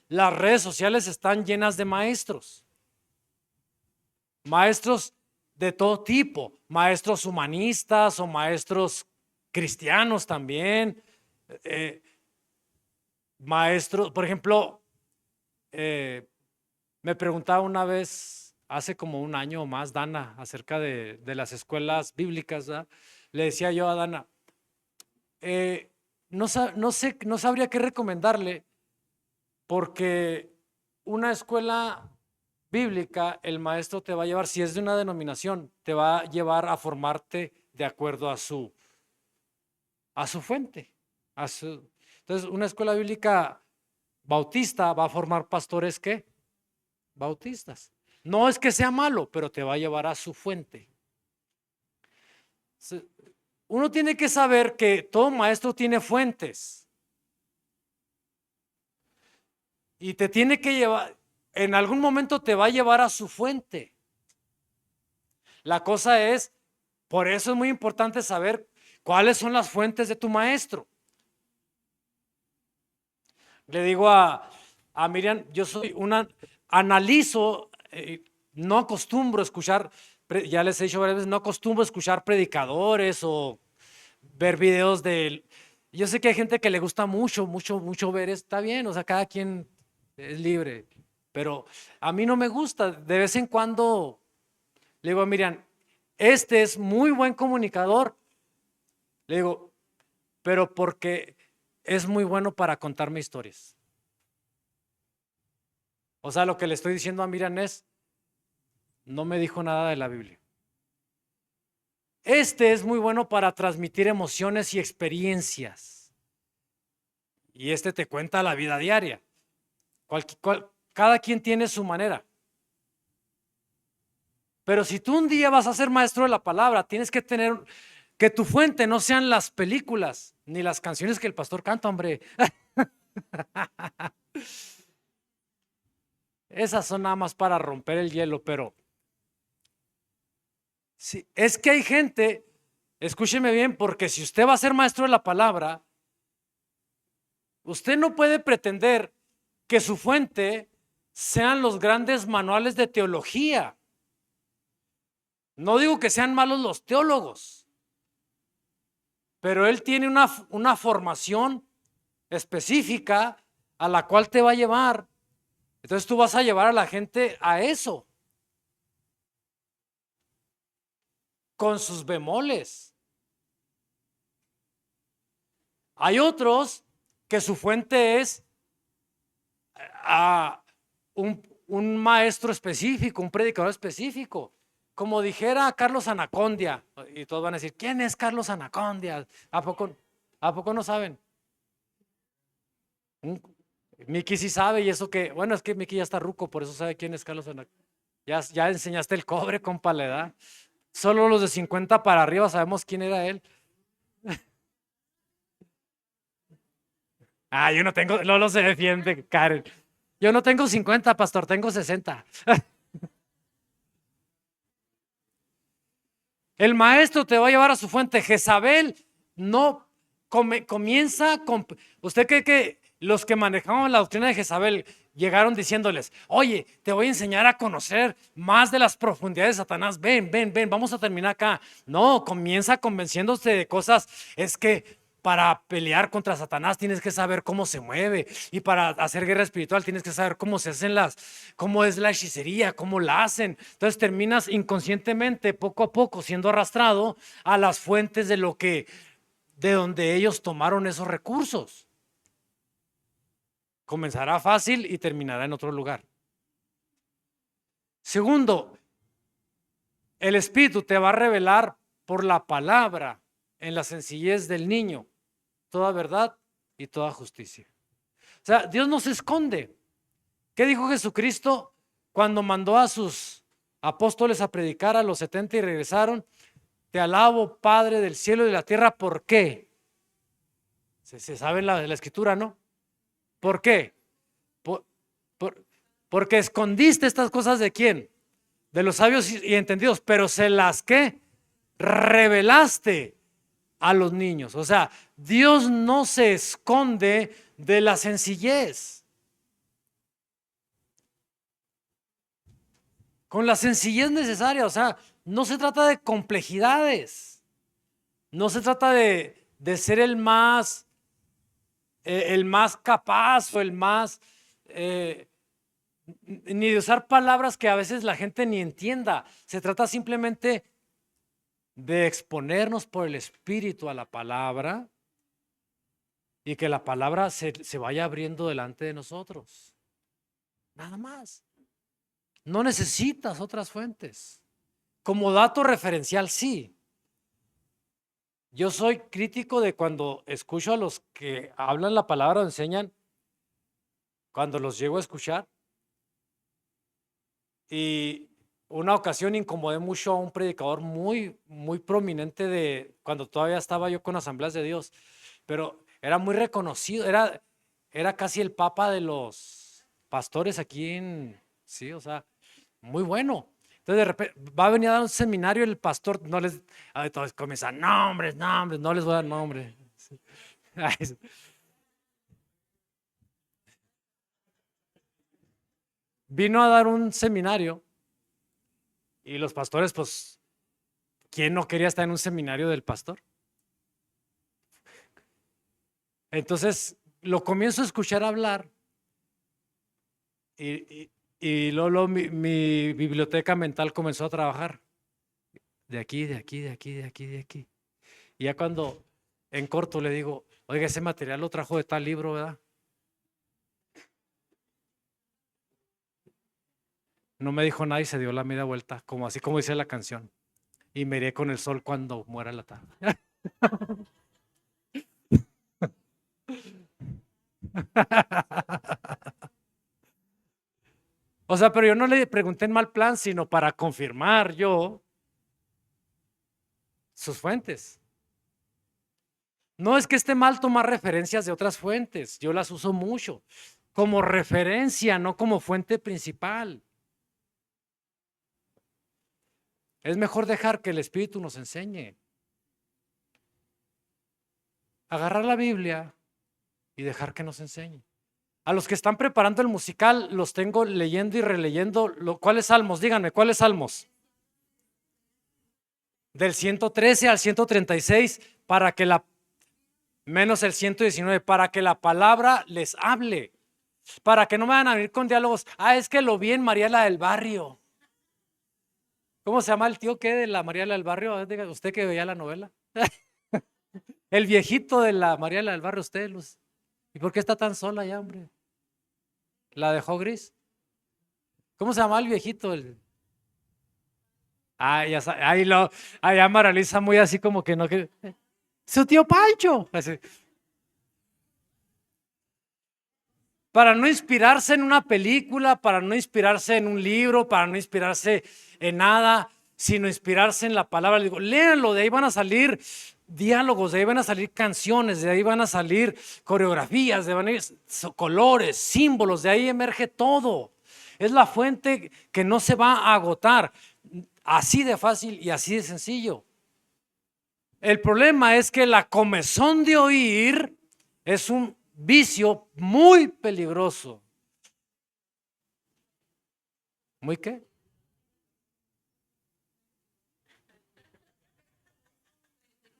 las redes sociales están llenas de maestros. Maestros de todo tipo, maestros humanistas o maestros cristianos también. Maestros, por ejemplo, me preguntaba una vez, hace como un año o más, Dana, acerca de las escuelas bíblicas, ¿verdad? Le decía yo a Dana, no sabría qué recomendarle, porque una escuela bíblica, el maestro te va a llevar, si es de una denominación, te va a llevar a formarte de acuerdo a su fuente. Entonces, una escuela bíblica bautista va a formar pastores, ¿qué? Bautistas. No es que sea malo, pero te va a llevar a su fuente. Uno tiene que saber que todo maestro tiene fuentes. Y te tiene que llevar, en algún momento te va a llevar a su fuente. La cosa es, por eso es muy importante saber cuáles son las fuentes de tu maestro. Le digo a Miriam, yo soy analizo, no acostumbro a escuchar, ya les he dicho varias veces, no acostumbro a escuchar predicadores o ver videos yo sé que hay gente que le gusta mucho ver, está bien, o sea, cada quien es libre, pero a mí no me gusta. De vez en cuando le digo a Miriam, este es muy buen comunicador, le digo, pero porque es muy bueno para contarme historias. O sea, lo que le estoy diciendo a Miriam es, no me dijo nada de la Biblia. Este es muy bueno para transmitir emociones y experiencias. Y este te cuenta la vida diaria. Cada quien tiene su manera. Pero si tú un día vas a ser maestro de la palabra, tienes que tener que tu fuente no sean las películas ni las canciones que el pastor canta, hombre. Esas son nada más para romper el hielo, pero sí, es que hay gente, escúcheme bien, porque si usted va a ser maestro de la palabra, usted no puede pretender que su fuente sean los grandes manuales de teología. No digo que sean malos los teólogos, pero él tiene una formación específica a la cual te va a llevar. Entonces tú vas a llevar a la gente a eso, con sus bemoles. Hay otros que su fuente es a un maestro específico, un predicador específico. Como dijera Carlos Anacondia, y todos van a decir, ¿quién es Carlos Anacondia? ¿A poco no saben? Miki sí sabe, y eso que, bueno, es que Miki ya está ruco, por eso sabe quién es Carlos Anacondia. Ya enseñaste el cobre, compa, la edad. Solo los de 50 para arriba sabemos quién era él. Yo no tengo, no se defiende, Karen. Yo no tengo 50, pastor, tengo 60. El maestro te va a llevar a su fuente. Jezabel no comienza con... ¿Usted cree que los que manejaban la doctrina de Jezabel llegaron diciéndoles, oye, te voy a enseñar a conocer más de las profundidades de Satanás? Ven, vamos a terminar acá. No, comienza convenciéndose de cosas. Es que para pelear contra Satanás tienes que saber cómo se mueve, y para hacer guerra espiritual tienes que saber cómo se hacen cómo es la hechicería, cómo la hacen. Entonces terminas inconscientemente, poco a poco, siendo arrastrado a las fuentes de donde ellos tomaron esos recursos. Comenzará fácil y terminará en otro lugar. Segundo, El Espíritu te va a revelar por la palabra, en la sencillez del niño, toda verdad y toda justicia. O sea, Dios no se esconde. ¿Qué dijo Jesucristo cuando mandó a sus apóstoles a predicar a los 70 y regresaron? Te alabo, Padre del cielo y de la tierra. ¿Por qué? Se sabe en la escritura, ¿no? ¿Por qué? Por- porque escondiste estas cosas ¿de quién? De los sabios y entendidos, pero se las ¿qué? Revelaste a los niños. O sea, Dios no se esconde de la sencillez. Con la sencillez necesaria, o sea, no se trata de complejidades. No se trata de ser el más capaz o el más, ni de usar palabras que a veces la gente ni entienda. Se trata simplemente de exponernos por el Espíritu a la palabra y que la palabra se vaya abriendo delante de nosotros. Nada más. No necesitas otras fuentes. Como dato referencial, sí. Yo soy crítico de cuando escucho a los que hablan la palabra o enseñan, cuando los llego a escuchar. Y una ocasión incomodé mucho a un predicador muy, muy prominente de cuando todavía estaba yo con Asambleas de Dios, pero era muy reconocido, era casi el papa de los pastores aquí sí, o sea, muy bueno. Entonces de repente va a venir a dar un seminario el pastor, no les, todos comienzan, nombres, no les voy a dar nombre. Vino a dar un seminario y los pastores, pues, ¿quién no quería estar en un seminario del pastor? Entonces lo comienzo a escuchar hablar y luego mi biblioteca mental comenzó a trabajar. De aquí, de aquí, de aquí, de aquí, de aquí. Y ya cuando en corto le digo, oiga, ese material lo trajo de tal libro, ¿verdad? No me dijo nada y se dio la media vuelta, como así como dice la canción. Y me iré con el sol cuando muera la tarde. O sea, pero yo no le pregunté en mal plan, sino para confirmar yo sus fuentes. No es que esté mal tomar referencias de otras fuentes, yo las uso mucho como referencia, no como fuente principal. Es mejor dejar que el Espíritu nos enseñe. Agarrar la Biblia y dejar que nos enseñe. A los que están preparando el musical, los tengo leyendo y releyendo. ¿Cuáles salmos? Díganme, ¿cuáles salmos? Del 113 al 136, para que menos el 119, para que la palabra les hable. Para que no me van a venir con diálogos. Es que lo vi en Mariela del Barrio. ¿Cómo se llama el tío que de la Mariela del Barrio? Diga usted que veía la novela. El viejito de la Mariela del Barrio, usted, Luz. ¿Y por qué está tan sola ya, hombre? ¿La dejó gris? ¿Cómo se llama el viejito? Ya allá Maraliza muy así como que no que. Su tío Pancho. Así. Para no inspirarse en una película, para no inspirarse en un libro, para no inspirarse en nada, sino inspirarse en la palabra. Le digo, léanlo, de ahí van a salir diálogos, de ahí van a salir canciones, de ahí van a salir coreografías, de ahí van a salir colores, símbolos, de ahí emerge todo. Es la fuente que no se va a agotar, así de fácil y así de sencillo. El problema es que la comezón de oír es un vicio muy peligroso. ¿Muy qué?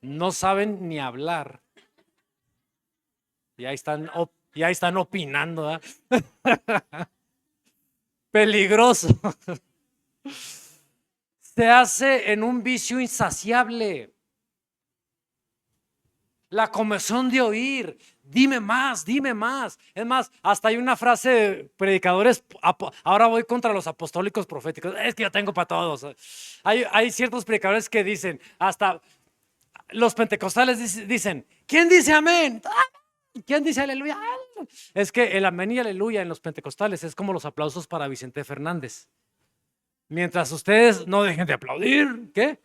No saben ni hablar. Ya están opinando. Peligroso. Se hace en un vicio insaciable. La comezón de oír, dime más, dime más. Es más, hasta hay una frase de predicadores, ahora voy contra los apostólicos proféticos, es que yo tengo para todos. Hay ciertos predicadores que dicen, hasta los pentecostales dicen, ¿quién dice amén? ¿Quién dice aleluya? Es que el amén y aleluya en los pentecostales es como los aplausos para Vicente Fernández. Mientras ustedes no dejen de aplaudir, ¿qué?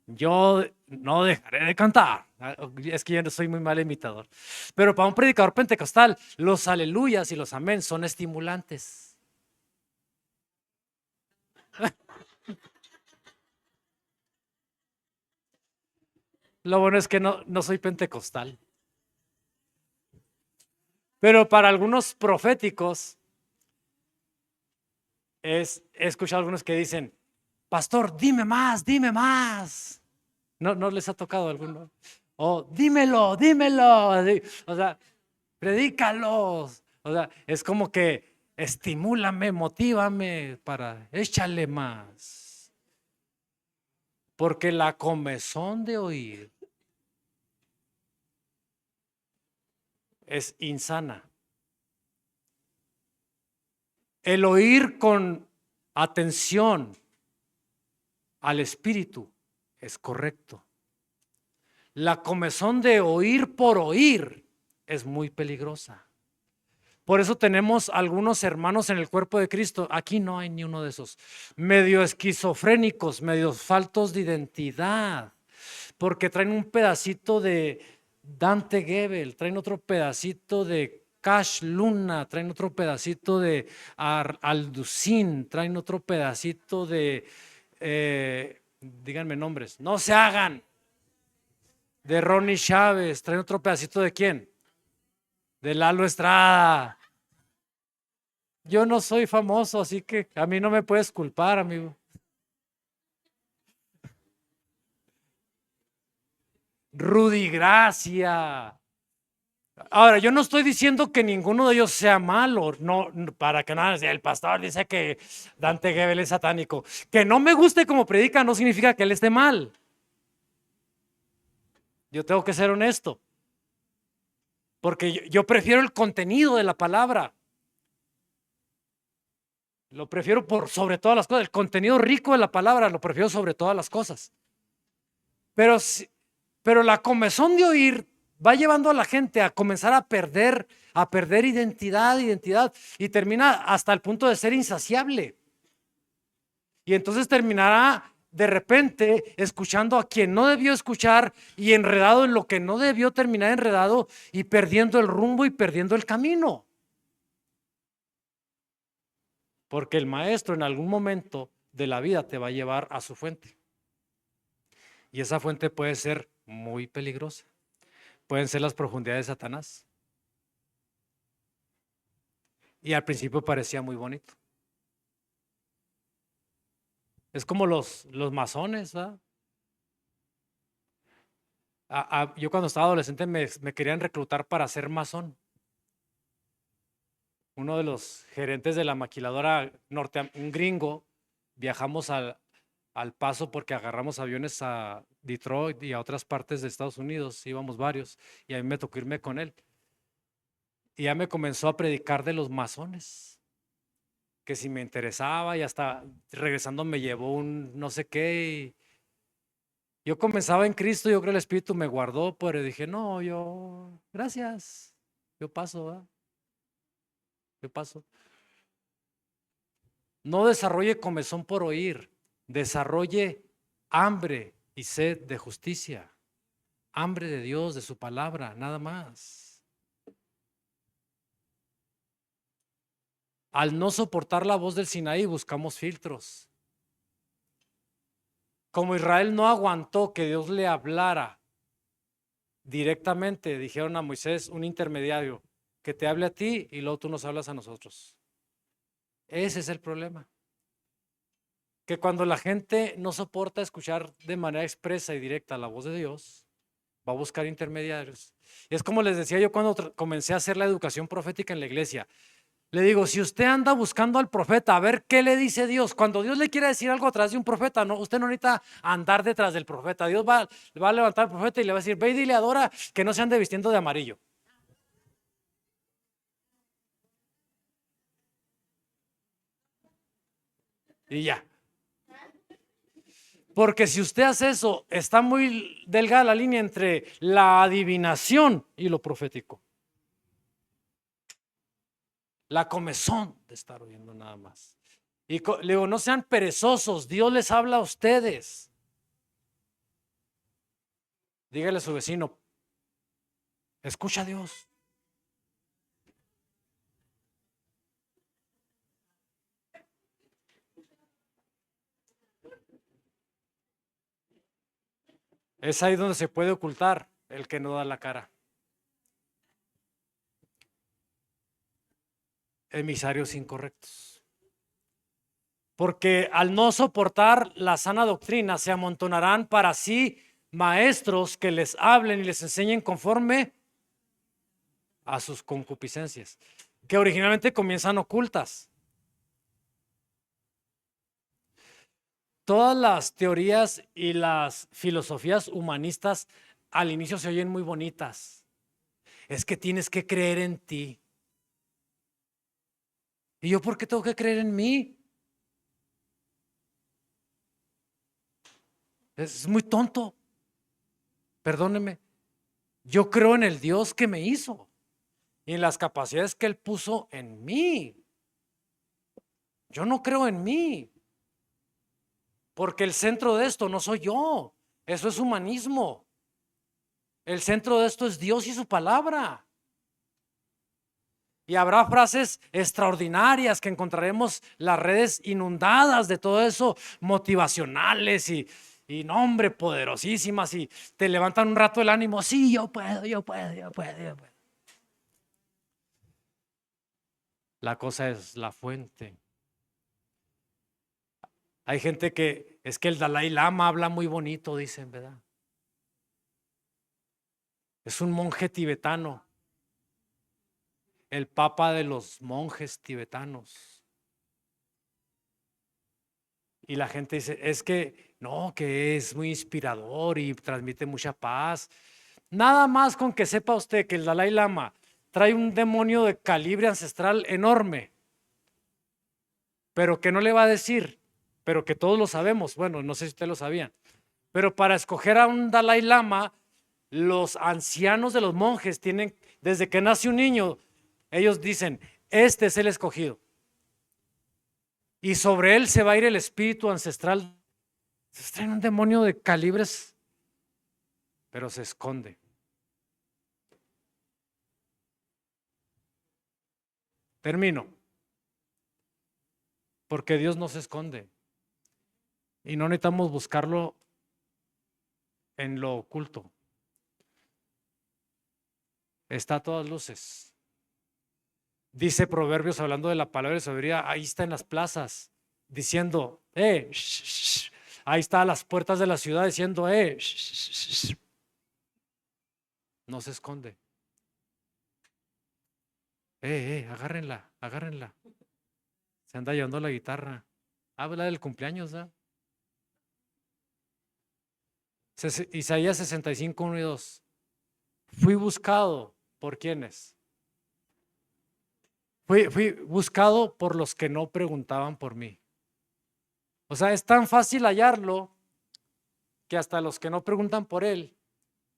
Yo no dejaré de cantar. Es que yo no soy muy mal imitador. Pero para un predicador pentecostal, los aleluyas y los amén son estimulantes. Lo bueno es que no soy pentecostal. Pero para algunos proféticos, he escuchado algunos que dicen, pastor, dime más, dime más. ¿No les ha tocado alguno? O dímelo, dímelo. O sea, predícalos. O sea, es como que estimúlame, motívame para échale más. Porque la comezón de oír es insana. El oír con atención al espíritu es correcto. La comezón de oír por oír es muy peligrosa. Por eso tenemos algunos hermanos en el cuerpo de Cristo, aquí no hay ni uno de esos, medio esquizofrénicos, medio faltos de identidad, porque traen un pedacito de Dante Gebel, traen otro pedacito de Cash Luna, traen otro pedacito de Alducin, traen otro pedacito de, díganme nombres, no se hagan, de Ronnie Chávez, traen otro pedacito de quién, de Lalo Estrada. Yo no soy famoso, así que a mí no me puedes culpar, amigo. Rudy Gracia. Ahora, yo no estoy diciendo que ninguno de ellos sea malo, no, para que nada, el pastor dice que Dante Gebel es satánico. Que no me guste como predica no significa que él esté mal. Yo tengo que ser honesto, porque yo prefiero el contenido de la palabra. Lo prefiero por sobre todas las cosas. El contenido rico de la palabra lo prefiero sobre todas las cosas. Pero la comezón de oír va llevando a la gente a comenzar a perder identidad, y termina hasta el punto de ser insaciable. Y entonces terminará de repente escuchando a quien no debió escuchar y enredado en lo que no debió terminar enredado y perdiendo el rumbo y perdiendo el camino. Porque el maestro en algún momento de la vida te va a llevar a su fuente. Y esa fuente puede ser muy peligrosa. Pueden ser las profundidades de Satanás. Y al principio parecía muy bonito. Es como los masones, ¿verdad? Yo cuando estaba adolescente me querían reclutar para ser masón. Uno de los gerentes de la maquiladora norte, un gringo, viajamos al Paso porque agarramos aviones a Detroit y a otras partes de Estados Unidos, íbamos varios, y a mí me tocó irme con él. Y ya me comenzó a predicar de los masones, que si me interesaba, y hasta regresando me llevó un no sé qué. Yo comenzaba en Cristo, yo creo el Espíritu me guardó, pero dije, no, gracias, yo paso, ¿verdad? Yo paso. No desarrolle comezón por oír, desarrolle hambre y sed de justicia, hambre de Dios, de su palabra, nada más. Al no soportar la voz del Sinaí, buscamos filtros. Como Israel no aguantó que Dios le hablara directamente, dijeron a Moisés, un intermediario, que te hable a ti y luego tú nos hablas a nosotros. Ese es el problema. Que cuando la gente no soporta escuchar de manera expresa y directa la voz de Dios, va a buscar intermediarios. Es como les decía yo cuando comencé a hacer la educación profética en la iglesia. Le digo, si usted anda buscando al profeta, a ver qué le dice Dios. Cuando Dios le quiere decir algo a través de un profeta, no, usted no necesita andar detrás del profeta. Dios va a levantar al profeta y le va a decir, ve y dile a Dora que no se ande vistiendo de amarillo. Y ya. Porque si usted hace eso, está muy delgada la línea entre la adivinación y lo profético. La comezón de estar oyendo nada más. Y le digo, no sean perezosos, Dios les habla a ustedes. Dígale a su vecino, escucha a Dios. Es ahí donde se puede ocultar el que no da la cara. Emisarios incorrectos. Porque al no soportar la sana doctrina, se amontonarán para sí maestros que les hablen y les enseñen conforme a sus concupiscencias, que originalmente comienzan ocultas. Todas las teorías y las filosofías humanistas al inicio se oyen muy bonitas. Es que tienes que creer en ti. ¿Y yo por qué tengo que creer en mí? Es muy tonto. Perdóneme. Yo creo en el Dios que me hizo y en las capacidades que Él puso en mí. Yo no creo en mí, porque el centro de esto no soy yo. Eso es humanismo. El centro de esto es Dios y su palabra. Y habrá frases extraordinarias que encontraremos las redes inundadas de todo eso, motivacionales y nombre poderosísimas, y te levantan un rato el ánimo. Sí, yo puedo, yo puedo, yo puedo, yo puedo. La cosa es la fuente. Hay gente que es que el Dalai Lama habla muy bonito, dicen, ¿verdad? Es un monje tibetano, el papa de los monjes tibetanos. Y la gente dice, es que no, que es muy inspirador y transmite mucha paz. Nada más con que sepa usted que el Dalai Lama trae un demonio de calibre ancestral enorme, pero que no le va a decir, pero que todos lo sabemos. Bueno, no sé si ustedes lo sabían, pero para escoger a un Dalai Lama, los ancianos de los monjes tienen, desde que nace un niño, ellos dicen, este es el escogido. Y sobre él se va a ir el espíritu ancestral. Se traen un demonio de calibres, pero se esconde. Termino. Porque Dios no se esconde. Y no necesitamos buscarlo en lo oculto. Está a todas luces. Dice Proverbios, hablando de la palabra de sabiduría, ahí está en las plazas, diciendo, ahí está a las puertas de la ciudad diciendo, no se esconde. Agárrenla, agárrenla. Se anda llevando la guitarra. Habla del cumpleaños, ¿eh? Isaías 65, 1 y 2. Fui buscado por quienes. Fui buscado por los que no preguntaban por mí. O sea, es tan fácil hallarlo que hasta los que no preguntan por él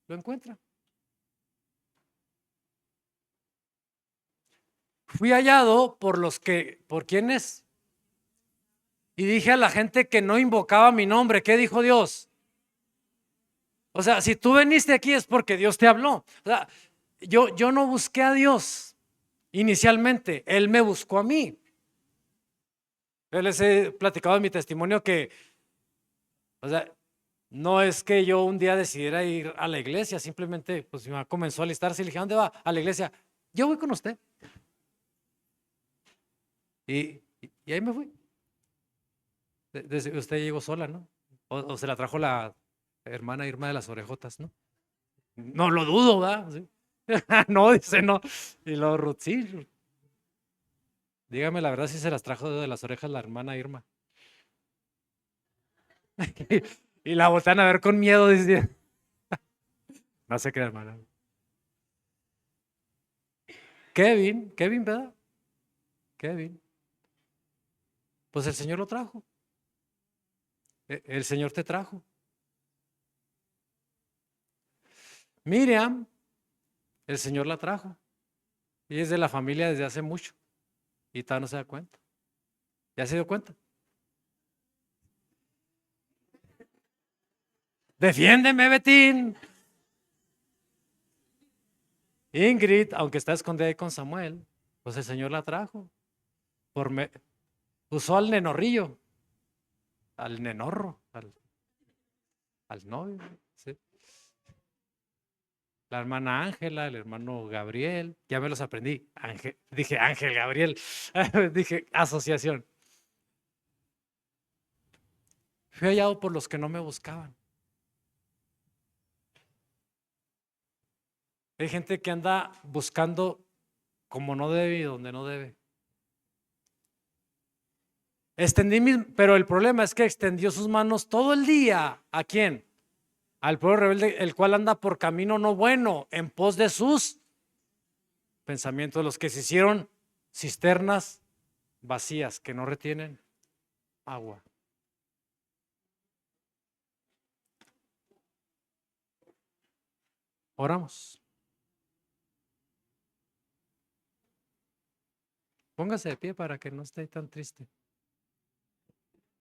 lo encuentran. Fui hallado ¿por quiénes? Y dije a la gente que no invocaba mi nombre, ¿qué dijo Dios? O sea, si tú viniste aquí es porque Dios te habló. O sea, yo no busqué a Dios inicialmente, Él me buscó a mí. Yo les he platicado en mi testimonio que, o sea, no es que yo un día decidiera ir a la iglesia, simplemente pues mi mamá comenzó a alistarse y le dije, ¿a dónde va? A la iglesia. Yo voy con usted. Y ahí me fui. Usted llegó sola, ¿no? O se la trajo la hermana Irma de las Orejotas, ¿no? No lo dudo, ¿verdad? ¿Sí? No, dice no. Y luego Ruth, sí. Dígame la verdad si se las trajo de las orejas la hermana Irma. Y la voltean a ver con miedo, dice. No sé qué, hermana. Kevin, ¿verdad? Kevin. Pues el Señor lo trajo. El Señor te trajo. Miriam, el Señor la trajo. Y es de la familia desde hace mucho. Y todavía no se da cuenta. ¿Ya se dio cuenta? Defiéndeme, Betín. Ingrid, aunque está escondida ahí con Samuel, pues el Señor la trajo. Usó al nenorrillo, al nenorro, al novio. ¿Sí? La hermana Ángela, el hermano Gabriel, ya me los aprendí. Dije Ángel, Gabriel, dije asociación. Fui hallado por los que no me buscaban. Hay gente que anda buscando como no debe y donde no debe. Pero el problema es que extendió sus manos todo el día. ¿A quién? Al pueblo rebelde, el cual anda por camino no bueno, en pos de sus pensamientos, los que se hicieron cisternas vacías, que no retienen agua. Oramos. Póngase de pie para que no esté tan triste.